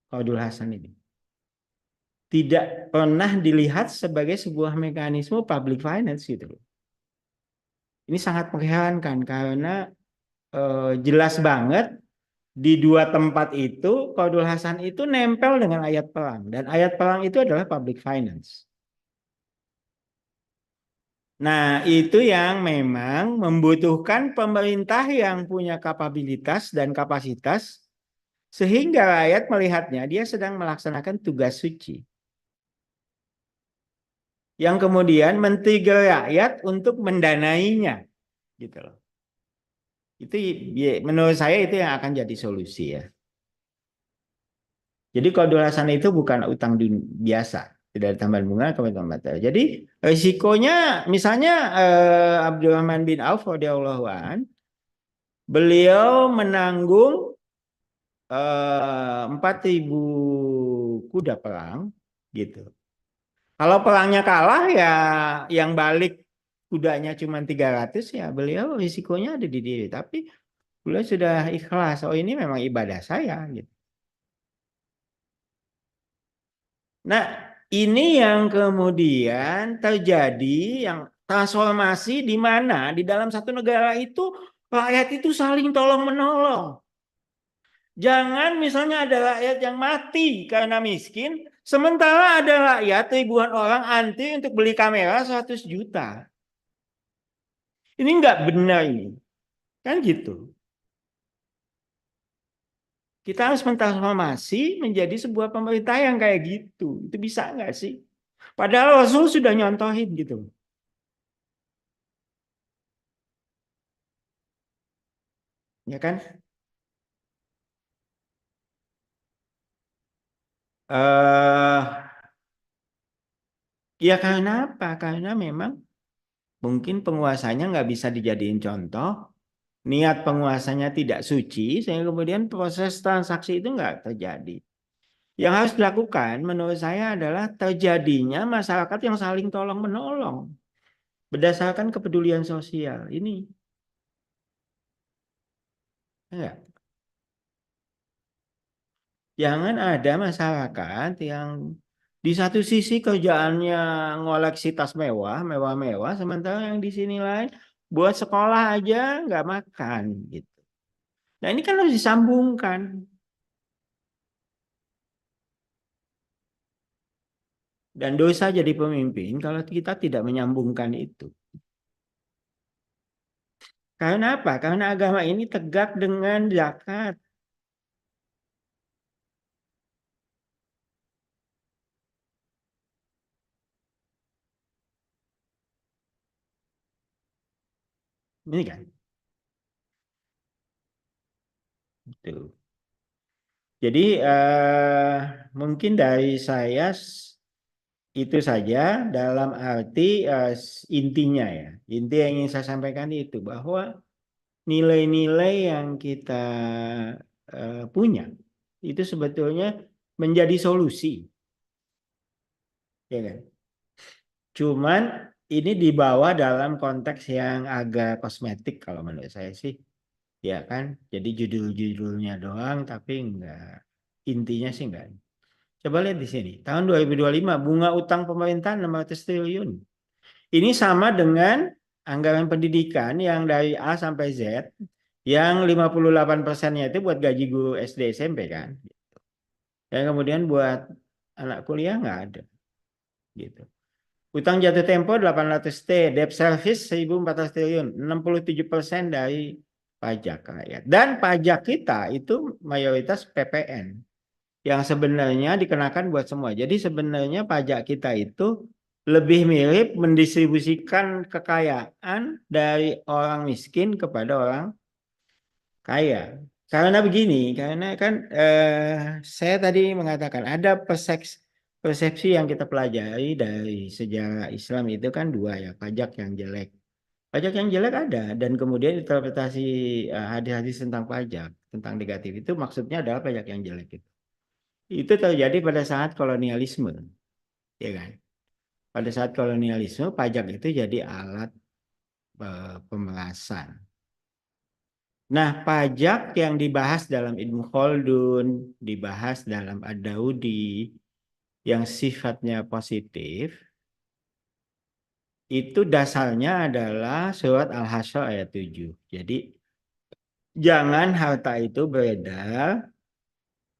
Qaudul Hasan ini tidak pernah dilihat sebagai sebuah mekanisme public finance gitu. Ini sangat mengherankan karena jelas banget di dua tempat itu Qaudul Hasan itu nempel dengan ayat perang dan ayat perang itu adalah public finance. Nah, itu yang memang membutuhkan pemerintah yang punya kapabilitas dan kapasitas sehingga rakyat melihatnya dia sedang melaksanakan tugas suci. Yang kemudian men-trigger rakyat untuk mendanainya gitu loh. Itu menurut saya itu yang akan jadi solusi ya. Jadi Qaudul Hasan itu bukan utang biasa, tidak ada tambahan bunga kemudian materi. Jadi risikonya misalnya Abdurrahman bin Auf radhiyallahu an beliau menanggung 4.000 kuda perang gitu. Kalau perangnya kalah ya yang balik kudanya cuma 300 ya beliau risikonya ada di diri. Tapi beliau sudah ikhlas. Oh ini memang ibadah saya gitu. Nah ini yang kemudian terjadi yang transformasi di mana di dalam satu negara itu rakyat itu saling tolong menolong. Jangan misalnya ada rakyat yang mati karena miskin, sementara ada rakyat ribuan orang antri untuk beli kamera 100 juta. Ini nggak benar ini. Kan gitu. Kita harus mentransformasi menjadi sebuah pemerintah yang kayak gitu. Itu bisa nggak sih? Padahal Rasul sudah nyontohin gitu. Ya kan? eh Ya karena apa? Karena memang mungkin penguasanya nggak bisa dijadiin contoh. Niat penguasanya tidak suci, sehingga kemudian proses transaksi itu nggak terjadi. Yang harus dilakukan menurut saya adalah terjadinya masyarakat yang saling tolong menolong berdasarkan kepedulian sosial. Ini ya. Jangan ada masyarakat yang di satu sisi kerjaannya ngoleksi tas mewah, mewah-mewah, sementara yang di sini lain buat sekolah aja nggak makan gitu. Nah ini kan harus disambungkan. Dan dosa jadi pemimpin kalau kita tidak menyambungkan itu. Karena apa? Karena agama ini tegak dengan zakat. Ini kan. Itu. Jadi mungkin dari saya itu saja dalam arti intinya ya. Inti yang ingin saya sampaikan itu bahwa nilai-nilai yang kita punya itu sebetulnya menjadi solusi, ya kan? Cuman ini dibawa dalam konteks yang agak kosmetik kalau menurut saya sih, ya kan? Jadi judul-judulnya doang, tapi enggak, intinya sih enggak. Coba lihat di sini, tahun 2025 bunga utang pemerintah 600 triliun. Ini sama dengan anggaran pendidikan yang dari A sampai Z, yang 58%-nya itu buat gaji guru SD SMP kan. Dan kemudian buat anak kuliah nggak ada. Gitu. Utang jatuh tempo 800 T, debt service 1.400 triliun, 67% dari pajak rakyat. Dan pajak kita itu mayoritas PPN yang sebenarnya dikenakan buat semua. Jadi sebenarnya pajak kita itu lebih mirip mendistribusikan kekayaan dari orang miskin kepada orang kaya. Karena begini, karena kan saya tadi mengatakan ada persepsi yang kita pelajari dari sejarah Islam itu kan dua ya, pajak yang jelek. Pajak yang jelek ada dan kemudian interpretasi hadis-hadis tentang pajak, tentang negatif itu maksudnya adalah pajak yang jelek itu. Itu terjadi pada saat kolonialisme, ya kan? Pada saat kolonialisme pajak itu jadi alat pemerasan. Nah, pajak yang dibahas dalam Ibnu Khaldun, dibahas dalam Ad-Daudi, yang sifatnya positif, itu dasarnya adalah surat Al-Hasyr ayat 7. Jadi, jangan harta itu beredar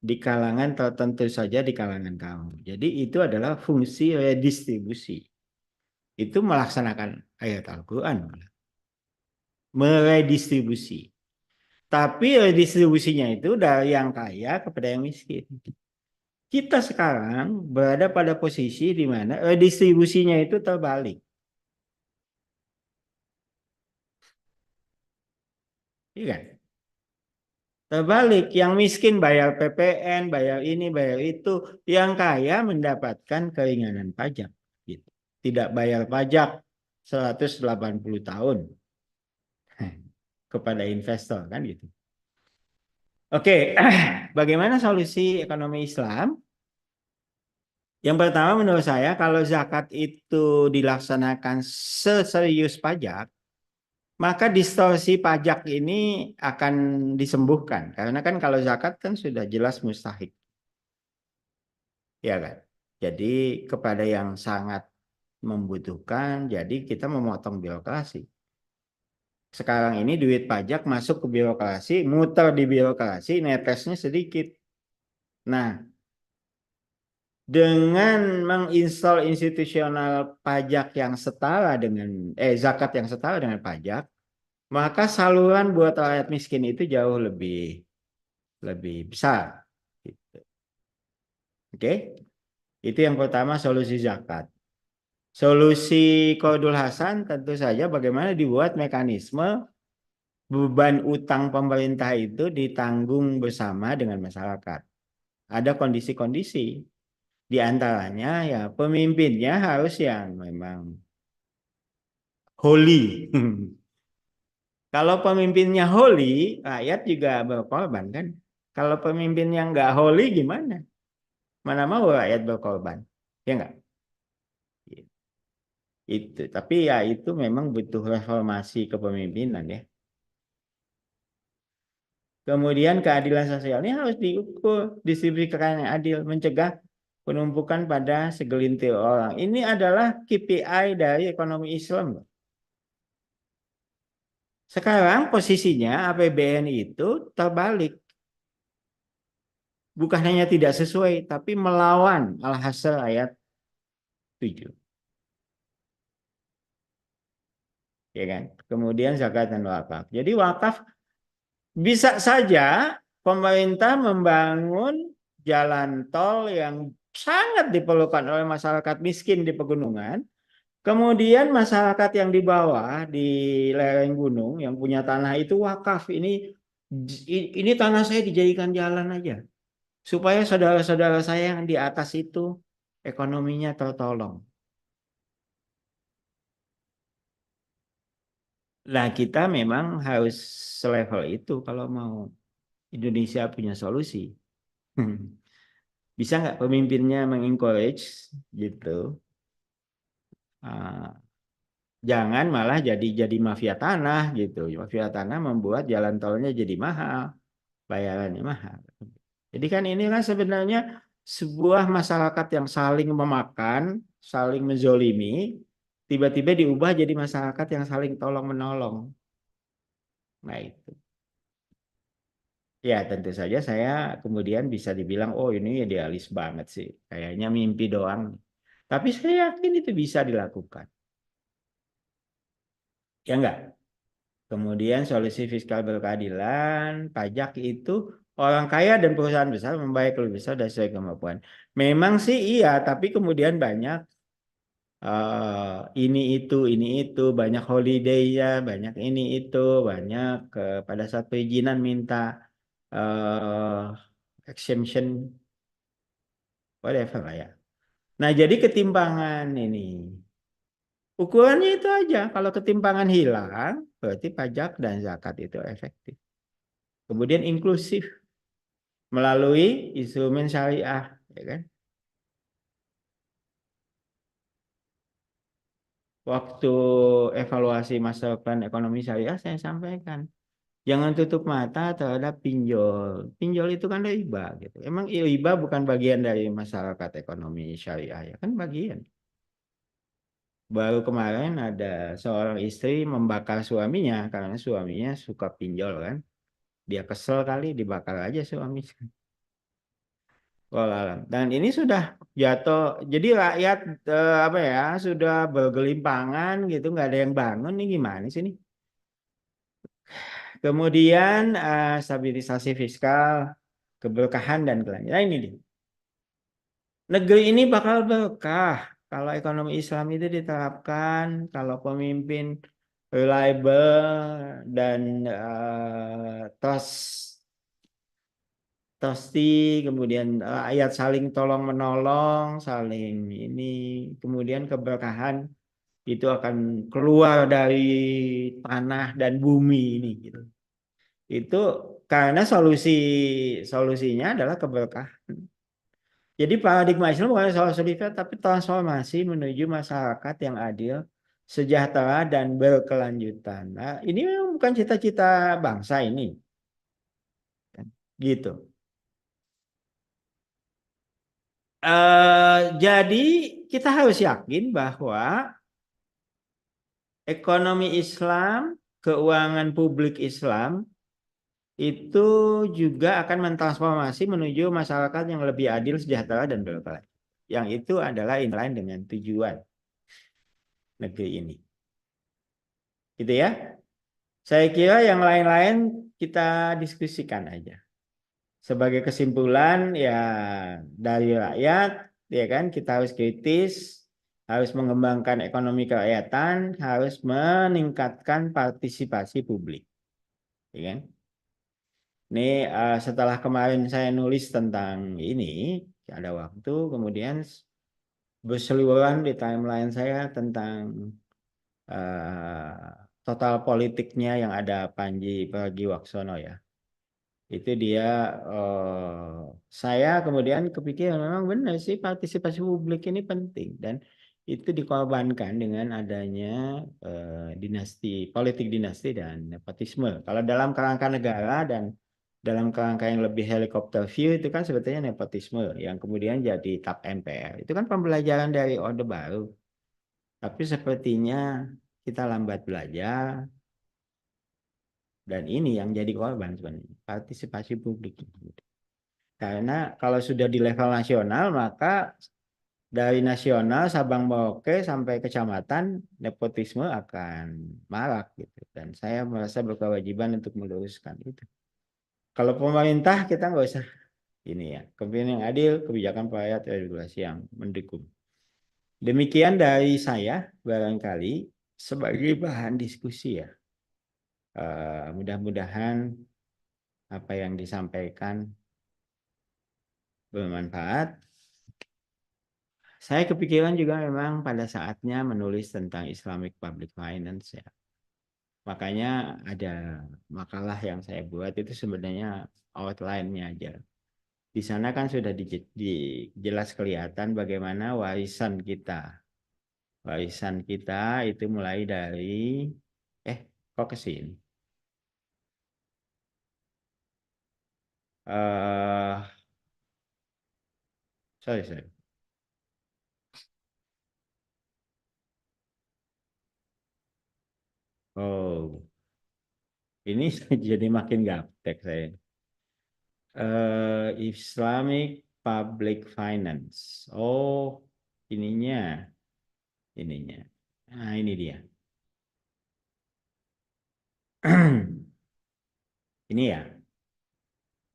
di kalangan tertentu saja di kalangan kamu. Jadi, itu adalah fungsi redistribusi. Itu melaksanakan ayat Al-Quran. Meredistribusi. Tapi redistribusinya itu dari yang kaya kepada yang miskin. Kita sekarang berada pada posisi di mana distribusinya itu terbalik. Iya kan? Terbalik, yang miskin bayar PPN, bayar ini, bayar itu, yang kaya mendapatkan keringanan pajak. Gitu. Tidak bayar pajak 180 tahun kepada investor kan gitu. Oke, bagaimana solusi ekonomi Islam? Yang pertama menurut saya kalau zakat itu dilaksanakan seserius pajak, maka distorsi pajak ini akan disembuhkan. Karena kan kalau zakat kan sudah jelas mustahik. Ya kan? Jadi kepada yang sangat membutuhkan, jadi kita memotong birokrasi. Sekarang ini duit pajak masuk ke birokrasi, muter di birokrasi, netesnya sedikit. Nah, dengan menginstal institusional pajak yang setara dengan zakat yang setara dengan pajak, maka saluran buat rakyat miskin itu jauh lebih besar. Gitu. Oke, itu yang pertama solusi zakat. Solusi Qardul Hasan tentu saja bagaimana dibuat mekanisme beban utang pemerintah itu ditanggung bersama dengan masyarakat. Ada kondisi-kondisi, di antaranya ya pemimpinnya harus yang memang holy. Kalau pemimpinnya holy, rakyat juga berkorban kan. Kalau pemimpin yang nggak holy gimana? Mana mau rakyat berkorban? Ya nggak? Itu. Tapi ya itu memang butuh reformasi kepemimpinan ya. Kemudian keadilan sosial ini harus diukur, distribusi kekayaan yang adil, mencegah penumpukan pada segelintir orang. Ini adalah KPI dari ekonomi Islam. Sekarang posisinya APBN itu terbalik. Bukan hanya tidak sesuai, tapi melawan Al-Hasyr ayat 7. Ya kan? Kemudian zakat dan wakaf. Jadi wakaf bisa saja pemerintah membangun jalan tol yang sangat diperlukan oleh masyarakat miskin di pegunungan. Kemudian masyarakat yang di bawah di lereng gunung yang punya tanah itu wakaf. Ini tanah saya dijadikan jalan aja supaya saudara-saudara saya yang di atas itu ekonominya tertolong. Nah, kita memang harus selevel itu kalau mau Indonesia punya solusi. Bisa nggak pemimpinnya mengencourage gitu? Ah, jangan malah jadi mafia tanah gitu. Mafia tanah membuat jalan tolnya jadi mahal, bayarannya mahal. Jadi kan ini kan sebenarnya sebuah masyarakat yang saling memakan, saling menzolimi, tiba-tiba diubah jadi masyarakat yang saling tolong menolong. Nah itu. Ya tentu saja saya kemudian bisa dibilang, oh ini idealis banget sih, kayaknya mimpi doang. Tapi saya yakin itu bisa dilakukan. Ya enggak? Kemudian solusi fiskal berkeadilan, pajak itu orang kaya dan perusahaan besar membayar lebih besar dari sesuai kemampuan. Memang sih iya, tapi kemudian banyak ini itu, banyak holiday ya, banyak ini itu, banyak pada saat perizinan minta exemption, whatever lah ya. Nah jadi ketimpangan ini. Ukurannya itu aja. Kalau ketimpangan hilang, berarti pajak dan zakat itu efektif. Kemudian inklusif melalui instrumen syariah, ya kan? Waktu evaluasi masa depan ekonomi syariah saya sampaikan, jangan tutup mata terhadap pinjol. Pinjol itu kan riba gitu. Emang riba bukan bagian dari masyarakat ekonomi syariah ya kan bagian. Baru kemarin ada seorang istri membakar suaminya karena suaminya suka pinjol kan. Dia kesel kali dibakar aja suami. Wallahualam. Dan ini sudah jatuh. Jadi rakyat apa ya sudah bergelimpangan gitu, nggak ada yang bangun nih gimana sih nih? Kemudian stabilisasi fiskal, keberkahan dan kelanjutan. Nah, ini dia. Negeri ini bakal berkah kalau ekonomi Islam itu diterapkan, kalau pemimpin reliable dan Tosti, kemudian ayat saling tolong menolong, saling ini, kemudian keberkahan itu akan keluar dari tanah dan bumi ini gitu. Itu karena solusinya adalah keberkahan. Jadi paradigma Islam bukan soal solidaritas tapi transformasi menuju masyarakat yang adil, sejahtera dan berkelanjutan. Nah, ini memang bukan cita-cita bangsa ini, gitu. Jadi kita harus yakin bahwa ekonomi Islam, keuangan publik Islam itu juga akan mentransformasi menuju masyarakat yang lebih adil, sejahtera dan berkelanjutan. Yang itu adalah inline dengan tujuan negeri ini. Gitu ya. Saya kira yang lain-lain kita diskusikan aja. Sebagai kesimpulan ya dari rakyat ya kan kita harus kritis, harus mengembangkan ekonomi kerakyatan, harus meningkatkan partisipasi publik, ya kan? Ini setelah kemarin saya nulis tentang ini, ada waktu kemudian berseliweran di timeline saya tentang total politiknya yang ada Panji Pragiwaksono ya. Itu dia saya kemudian kepikiran memang benar sih partisipasi publik ini penting dan itu dikorbankan dengan adanya dinasti politik dinasti dan nepotisme. Kalau dalam kerangka negara dan dalam kerangka yang lebih helikopter view itu kan sebetulnya nepotisme yang kemudian jadi tap MPR. Itu kan pembelajaran dari Orde Baru. Tapi sepertinya kita lambat belajar dan ini yang jadi korban sebenarnya partisipasi publik. Karena kalau sudah di level nasional maka Dari nasional Sabang Merauke sampai kecamatan nepotisme akan marak gitu. Dan saya merasa berkewajiban untuk meluruskan itu. Kalau pemerintah kita nggak usah ini ya, kepemimpinan yang adil, kebijakan rakyat, regulasi yang mendukung. Demikian dari saya barangkali sebagai bahan diskusi ya. Mudah-mudahan apa yang disampaikan bermanfaat. Saya kepikiran juga memang pada saatnya menulis tentang Islamic Public Finance ya. Makanya ada makalah yang saya buat itu sebenarnya outline-nya aja. Di sana kan sudah jelas kelihatan bagaimana warisan kita. Warisan kita itu mulai dari kok ke sini? Eh, sorry. Oh, ini jadi makin gaptek saya. Islamic Public Finance. Oh, ininya. Nah, ini dia. Ini ya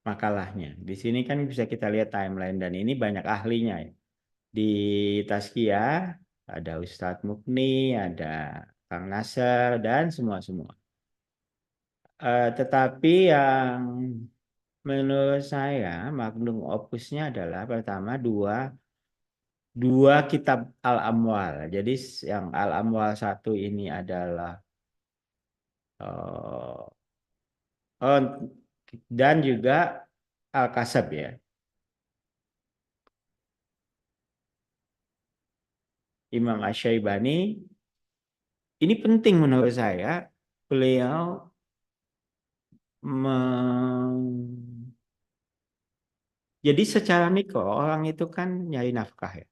makalahnya. Di sini kan bisa kita lihat timeline dan ini banyak ahlinya ya. Di Tazkiyah ada Ustadz Mukni, ada Kang Nasr dan semua. Tetapi yang menurut saya magnum opusnya adalah pertama dua kitab Al-Amwal. Jadi yang Al-Amwal satu ini adalah eh, oh, dan juga Al-Kasab ya. Imam Asy-Syaibani ini penting menurut saya. Beliau jadi secara mikro orang itu kan nyari nafkah ya.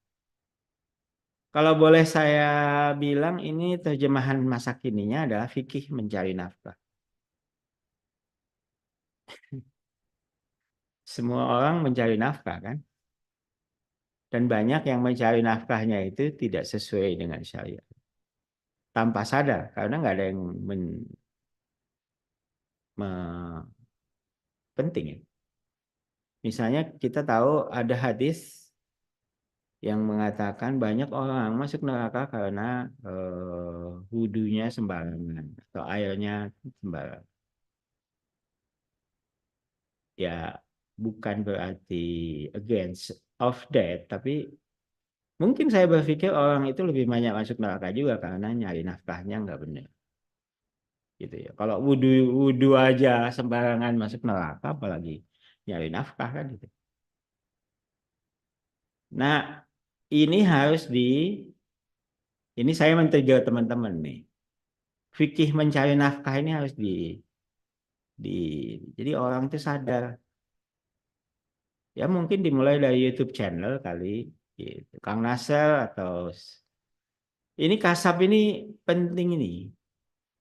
Kalau boleh saya bilang ini terjemahan masa kininya adalah fikih mencari nafkah. Semua orang mencari nafkah kan. Dan banyak yang mencari nafkahnya itu tidak sesuai dengan syariat. Tanpa sadar, karena nggak ada yang penting ya. Misalnya kita tahu ada hadis yang mengatakan banyak orang masuk neraka karena wudhunya sembarangan atau airnya sembarangan. Ya bukan berarti against of that, tapi mungkin saya berpikir orang itu lebih banyak masuk neraka juga karena nyari nafkahnya nggak benar. Gitu ya. Kalau wudhu wudhu aja sembarangan masuk neraka, apalagi nyari nafkah kan gitu. Nah, ini harus ini saya men-trigger teman-teman nih. Fikih mencari nafkah ini harus di jadi orang itu sadar. Ya mungkin dimulai dari YouTube channel kali, gitu. Kang Nasir atau ini kasab ini penting ini,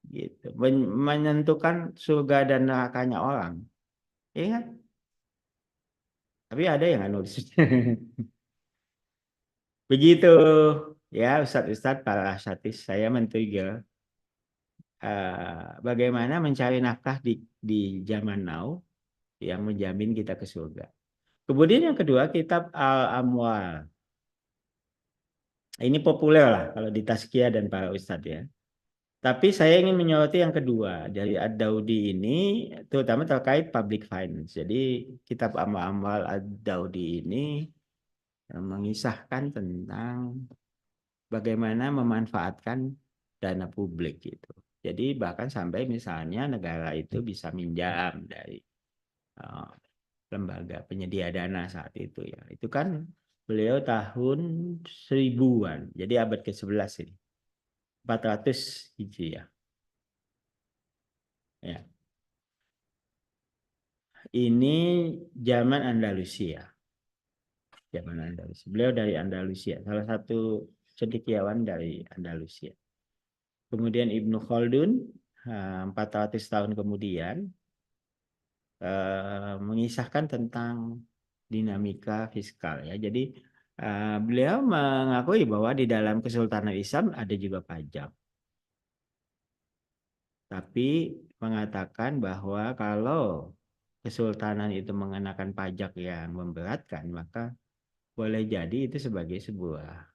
gitu. Menentukan surga dan nerakanya orang. Iya kan? Tapi ada yang nggak nulis. Begitu ya Ustadz-Ustadz para asatidz saya men-trigger bagaimana mencari nafkah di zaman now yang menjamin kita ke surga. Kemudian yang kedua kitab Al-Amwal. Ini populer lah kalau di Tazkiyah dan para ustadz ya. Tapi saya ingin menyoroti yang kedua dari Ad-Daudi ini terutama terkait public finance. Jadi kitab Amwal Ad-Daudi ini mengisahkan tentang bagaimana memanfaatkan dana publik gitu. Jadi bahkan sampai misalnya negara itu bisa minjam dari uh, lembaga penyedia dana saat itu ya. Itu kan beliau tahun 1000-an. Jadi abad ke-11 ini. 400 Hijriah. Ya. Ini zaman Andalusia. Zaman Andalusia. Beliau dari Andalusia. Salah satu cendekiawan dari Andalusia. Kemudian Ibnu Khaldun 400 tahun kemudian mengisahkan tentang dinamika fiskal ya. Jadi beliau mengakui bahwa di dalam Kesultanan Islam ada juga pajak. Tapi mengatakan bahwa kalau Kesultanan itu mengenakan pajak yang memberatkan, maka boleh jadi itu sebagai sebuah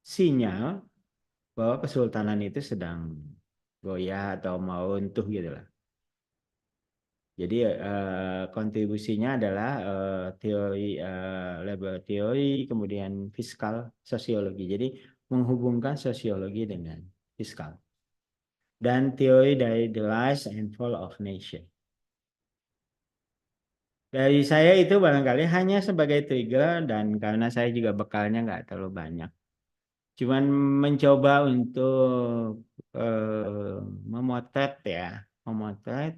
sinyal bahwa Kesultanan itu sedang goyah atau mau runtuh gitu lah. Jadi kontribusinya adalah teori labor teori, kemudian fiskal, sosiologi. Jadi menghubungkan sosiologi dengan fiskal. Dan teori dari the rise and fall of nation. Dari saya itu barangkali hanya sebagai trigger dan karena saya juga bekalnya nggak terlalu banyak. Cuman mencoba untuk eh, memotret ya, memotret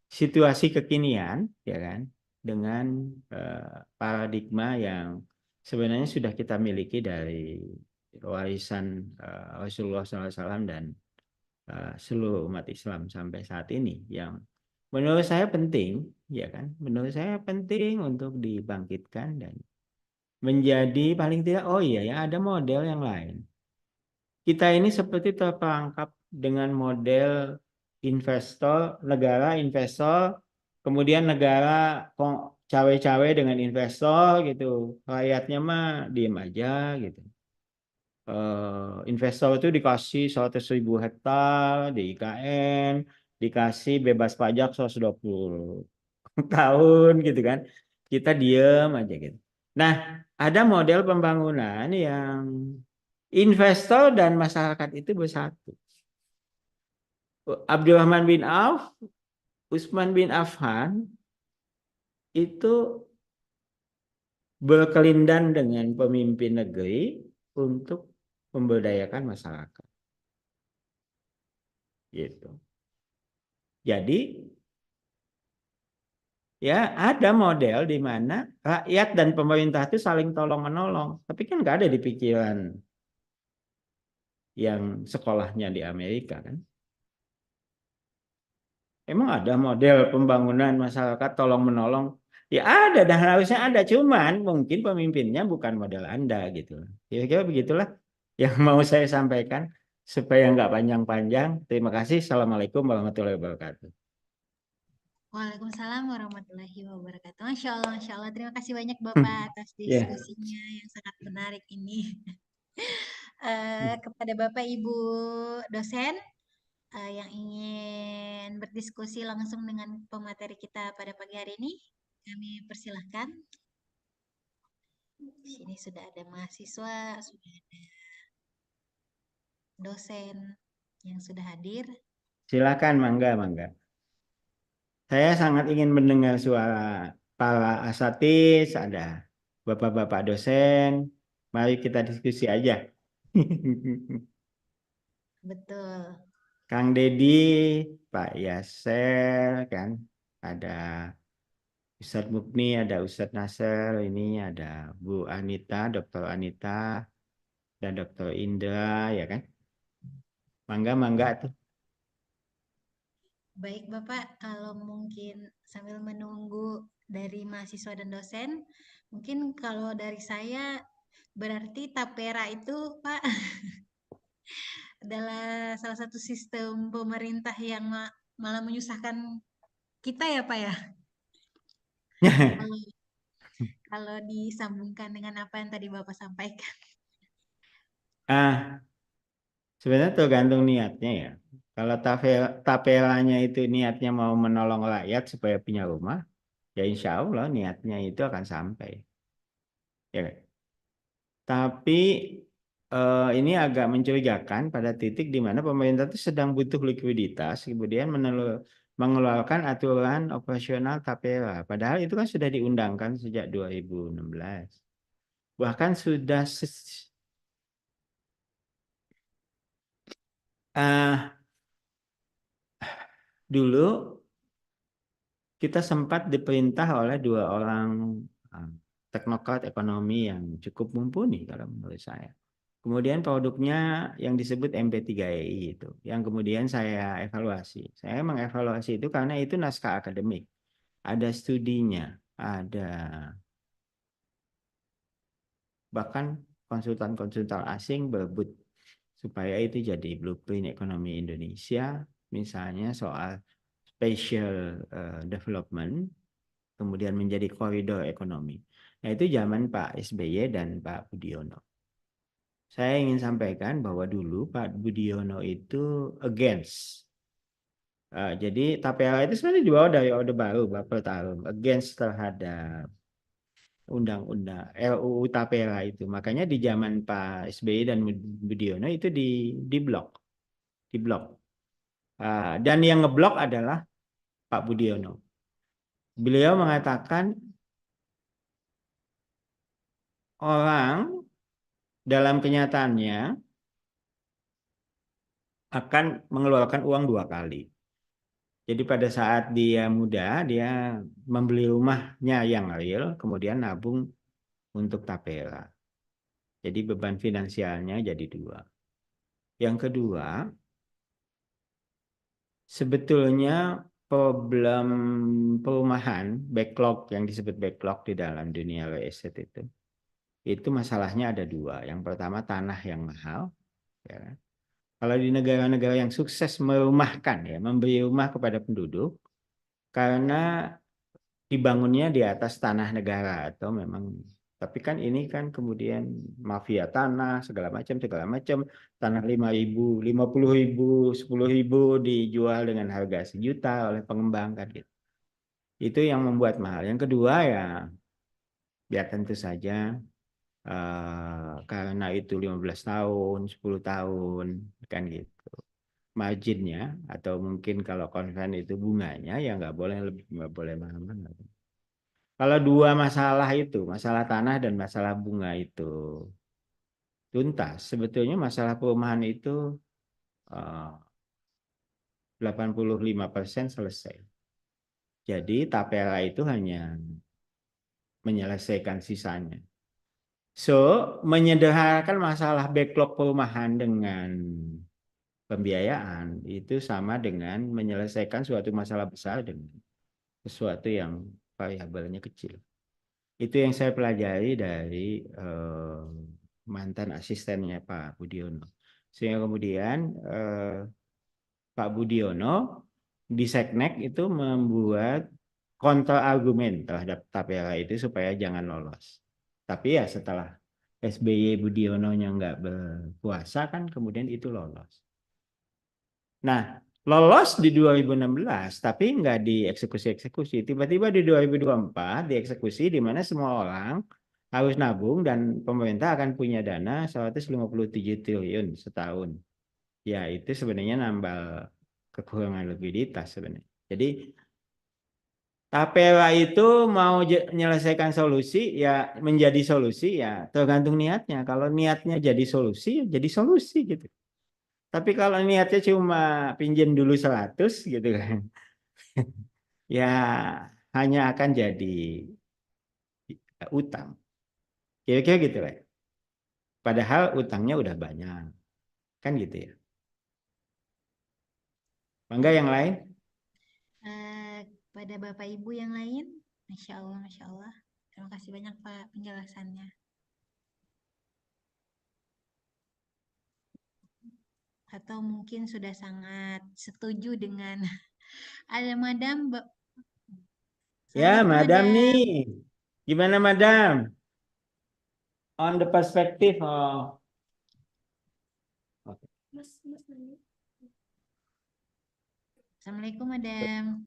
situasi kekinian, ya kan, dengan paradigma yang sebenarnya sudah kita miliki dari warisan Rasulullah SAW dan seluruh umat Islam sampai saat ini, yang menurut saya penting, ya kan, menurut saya penting untuk dibangkitkan dan menjadi paling tidak, oh iya ya ada model yang lain. Kita ini seperti terperangkap dengan model investor, negara investor, kemudian negara cawe-cawe dengan investor gitu. Rakyatnya mah diem aja gitu. Investor itu dikasih 100.000 hektar di IKN, dikasih bebas pajak 120 tahun gitu kan. Kita diem aja gitu. Nah, ada model pembangunan yang investor dan masyarakat itu bersatu. Abdurrahman bin Auf, Utsman bin Affan itu berkelindan dengan pemimpin negeri untuk memberdayakan masyarakat. Gitu. Jadi ya ada model di mana rakyat dan pemerintah itu saling tolong menolong. Tapi kan nggak ada di pikiran yang sekolahnya di Amerika kan. Emang ada model pembangunan masyarakat tolong menolong? Ya ada dan harusnya ada, cuman mungkin pemimpinnya bukan model Anda gitu. Kira-kira begitulah yang mau saya sampaikan supaya nggak panjang-panjang. Terima kasih. Assalamualaikum warahmatullahi wabarakatuh. Waalaikumsalam warahmatullahi wabarakatuh. Masya Allah. Terima kasih banyak Bapak atas Ya. diskusinya yang sangat menarik ini. Kepada Bapak Ibu dosen yang ingin berdiskusi langsung dengan pemateri kita pada pagi hari ini, kami persilahkan. Di sini sudah ada mahasiswa, sudah ada dosen yang sudah hadir. Silakan, mangga, mangga. Saya sangat ingin mendengar suara para asatis, ada bapak-bapak dosen. Mari kita diskusi aja. Betul. Kang Dedi, Pak Yaser, kan, ada Ustadz Mukni, ada Ustadz Nasir, ini ada Bu Anita, Dokter Anita, dan Dokter Indra, ya kan? Mangga, mangga tuh. Baik Bapak, kalau mungkin sambil menunggu dari mahasiswa dan dosen, mungkin kalau dari saya berarti tapera itu Pak adalah salah satu sistem pemerintah yang malah menyusahkan kita ya Pak ya. Kalau kalau disambungkan dengan apa yang tadi Bapak sampaikan. Ah, sebenarnya tergantung niatnya ya. Kalau tapelanya itu niatnya mau menolong rakyat supaya punya rumah, ya insya Allah niatnya itu akan sampai. Ya kan? Tapi ini agak mencurigakan pada titik di mana pemerintah itu sedang butuh likuiditas, kemudian mengeluarkan aturan operasional tapera. Padahal itu kan sudah diundangkan sejak 2016. Bahkan sudah ah, dulu kita sempat diperintah oleh dua orang ah, teknokrat ekonomi yang cukup mumpuni kalau menurut saya. Kemudian produknya yang disebut MP3EI itu, yang kemudian saya evaluasi. Saya mengevaluasi itu karena itu naskah akademik, ada studinya, ada Bahkan konsultan-konsultan asing berebut supaya itu jadi blueprint ekonomi Indonesia, misalnya soal spatial development, kemudian menjadi koridor ekonomi. Nah, itu zaman Pak SBY dan Pak Budiono. Saya ingin sampaikan bahwa dulu Pak Budiono itu against. Jadi Tapera itu sebenarnya dibawa dari Orde Baru beberapa tahun, against terhadap undang-undang RUU Tapera itu. Makanya di zaman Pak SBY dan Budiono itu di blok. Dan yang ngeblok adalah Pak Budiono. Beliau mengatakan orang dalam kenyataannya akan mengeluarkan uang 2 kali. Jadi pada saat dia muda, dia membeli rumahnya yang real, kemudian nabung untuk tapera. Jadi beban finansialnya jadi 2. Yang kedua, sebetulnya problem perumahan, backlog yang disebut backlog di dalam dunia real estate itu masalahnya ada 2. Yang pertama tanah yang mahal, ya kan? Kalau di negara-negara yang sukses merumahkan, ya, memberi rumah kepada penduduk, karena dibangunnya di atas tanah negara atau memang, tapi kan ini kan kemudian mafia tanah segala macam tanah 5.000, 50.000, 10.000 dijual dengan harga 1 juta oleh pengembang kan gitu. Itu yang membuat mahal. Yang kedua ya tentu saja karena itu 15 tahun, 10 tahun kan gitu. Marginnya atau mungkin kalau konven itu bunganya ya nggak boleh lebih, nggak boleh mahal-mahal. Kalau 2 masalah itu, masalah tanah dan masalah bunga itu tuntas, sebetulnya masalah perumahan itu 85% selesai. Jadi tapera itu hanya menyelesaikan sisanya. So, menyederhanakan masalah backlog perumahan dengan pembiayaan itu sama dengan menyelesaikan suatu masalah besar dengan sesuatu yang variabelnya kecil. Itu yang saya pelajari dari mantan asistennya Pak Budiono. Sehingga kemudian Pak Budiono di Seknek itu membuat kontra argumen terhadap tapera itu supaya jangan lolos. Tapi ya setelah SBY Budiono-nya nggak berkuasa kan kemudian itu lolos. Nah, lolos di 2016 tapi nggak dieksekusi-eksekusi. Tiba-tiba di 2024 dieksekusi di mana semua orang harus nabung dan pemerintah akan punya dana 157 triliun setahun. Ya, itu sebenarnya nambah kekurangan likuiditas sebenarnya. Jadi tapera itu mau menyelesaikan solusi ya menjadi solusi ya tergantung niatnya. Kalau niatnya jadi solusi, ya jadi solusi gitu. Tapi kalau niatnya cuma pinjam dulu 100 gitu kan. Ya hanya akan jadi utang. Kira-kira gitu lah. Padahal utangnya udah banyak. Kan gitu ya. Mangga yang lain? Pada Bapak Ibu yang lain, Masya Allah, Masya Allah. Terima kasih banyak Pak penjelasannya. Atau mungkin sudah sangat setuju dengan ada Madam. Ya, Assalamualaikum Madam Madam. nih. Gimana Madam? On the perspective of Assalamualaikum Madam.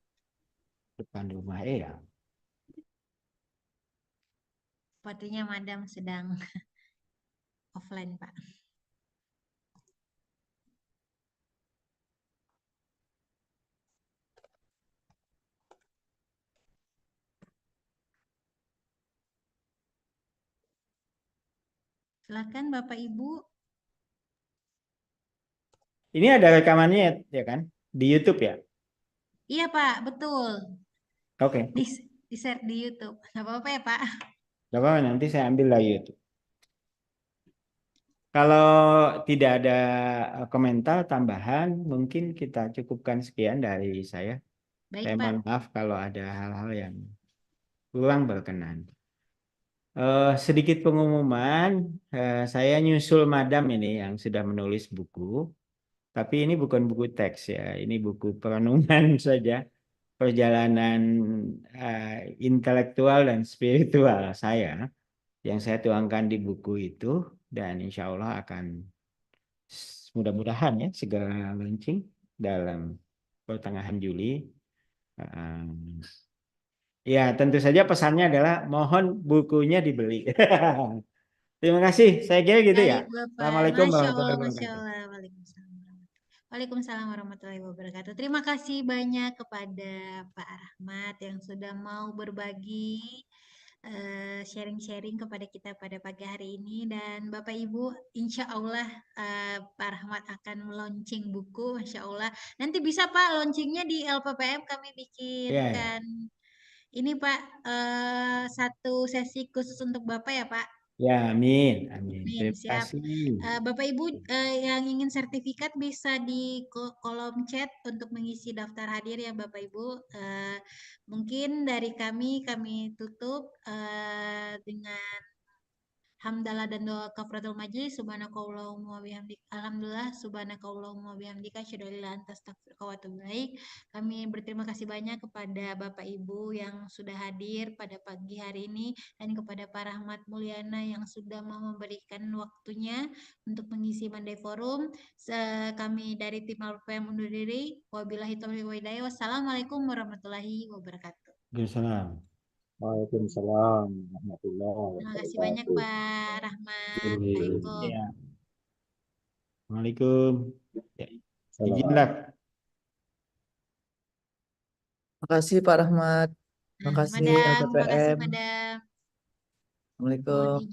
depan rumah ya. Sepertinya Madam sedang offline Pak. Silakan Bapak Ibu. Ini ada rekamannya ya kan? Di YouTube ya? Iya Pak, betul. Oke. Di share di YouTube. Nggak apa-apa ya Pak. Gak apa-apa, nanti saya ambil lagi YouTube. Kalau tidak ada komentar tambahan, mungkin kita cukupkan sekian dari saya. Baik Saya Pak. mohon maaf kalau ada hal-hal yang kurang berkenan. Sedikit pengumuman, saya nyusul Madam ini yang sudah menulis buku, tapi ini bukan buku teks ya, ini buku perenungan saja, perjalanan eh, intelektual dan spiritual saya yang saya tuangkan di buku itu, dan insya Allah akan mudah-mudahan ya segera launching dalam pertengahan Juli. Um, Ya, tentu saja pesannya adalah mohon bukunya dibeli. Terima kasih. Saya kira gitu ya. Baik, Bapak. Assalamualaikum Masya Allah, warahmatullahi Masya wabarakatuh. Allah. Waalaikumsalam warahmatullahi wabarakatuh. Terima kasih banyak kepada Pak Rahmat yang sudah mau berbagi sharing-sharing kepada kita pada pagi hari ini. Dan Bapak Ibu, insya Allah Pak Rahmat akan launching buku, Masya Allah. Nanti bisa Pak launchingnya di LPPM kami Ya, ya. bikinkan ini Pak, satu sesi khusus untuk Bapak ya Pak. Ya, amin. Amin. Amin, Terima siap. kasih. Bapak Ibu yang ingin sertifikat bisa di kolom chat untuk mengisi daftar hadir ya Bapak Ibu. Mungkin dari kami tutup dengan hamdalah dan doa kafaratul majlis subhanakallahumma wa bihamdik alhamdulillah subhanakallahumma wa bihamdika asyhadu an la ilaha illa anta astaghfiruka wa atubu ilaik. Kami berterima kasih banyak kepada Bapak Ibu yang sudah hadir pada pagi hari ini dan kepada Pak Rahmat Mulyana yang sudah mau memberikan waktunya untuk mengisi Mandai Forum. Kami dari tim LPM undur diri. Wabillahi taufiq wa hidayah. Wassalamualaikum warahmatullahi wabarakatuh. Waalaikumsalam. Waalaikumsalam warahmatullahi Terima kasih banyak wabarakatuh. Pak Rahmat. Assalamualaikum. Ya. Waalaikum. Ya. Salam. Izinlah. Makasih Pak Rahmat. Nah, Makasih Madam, makasih LPPM. Madam. Mohon Assalamualaikum. izin.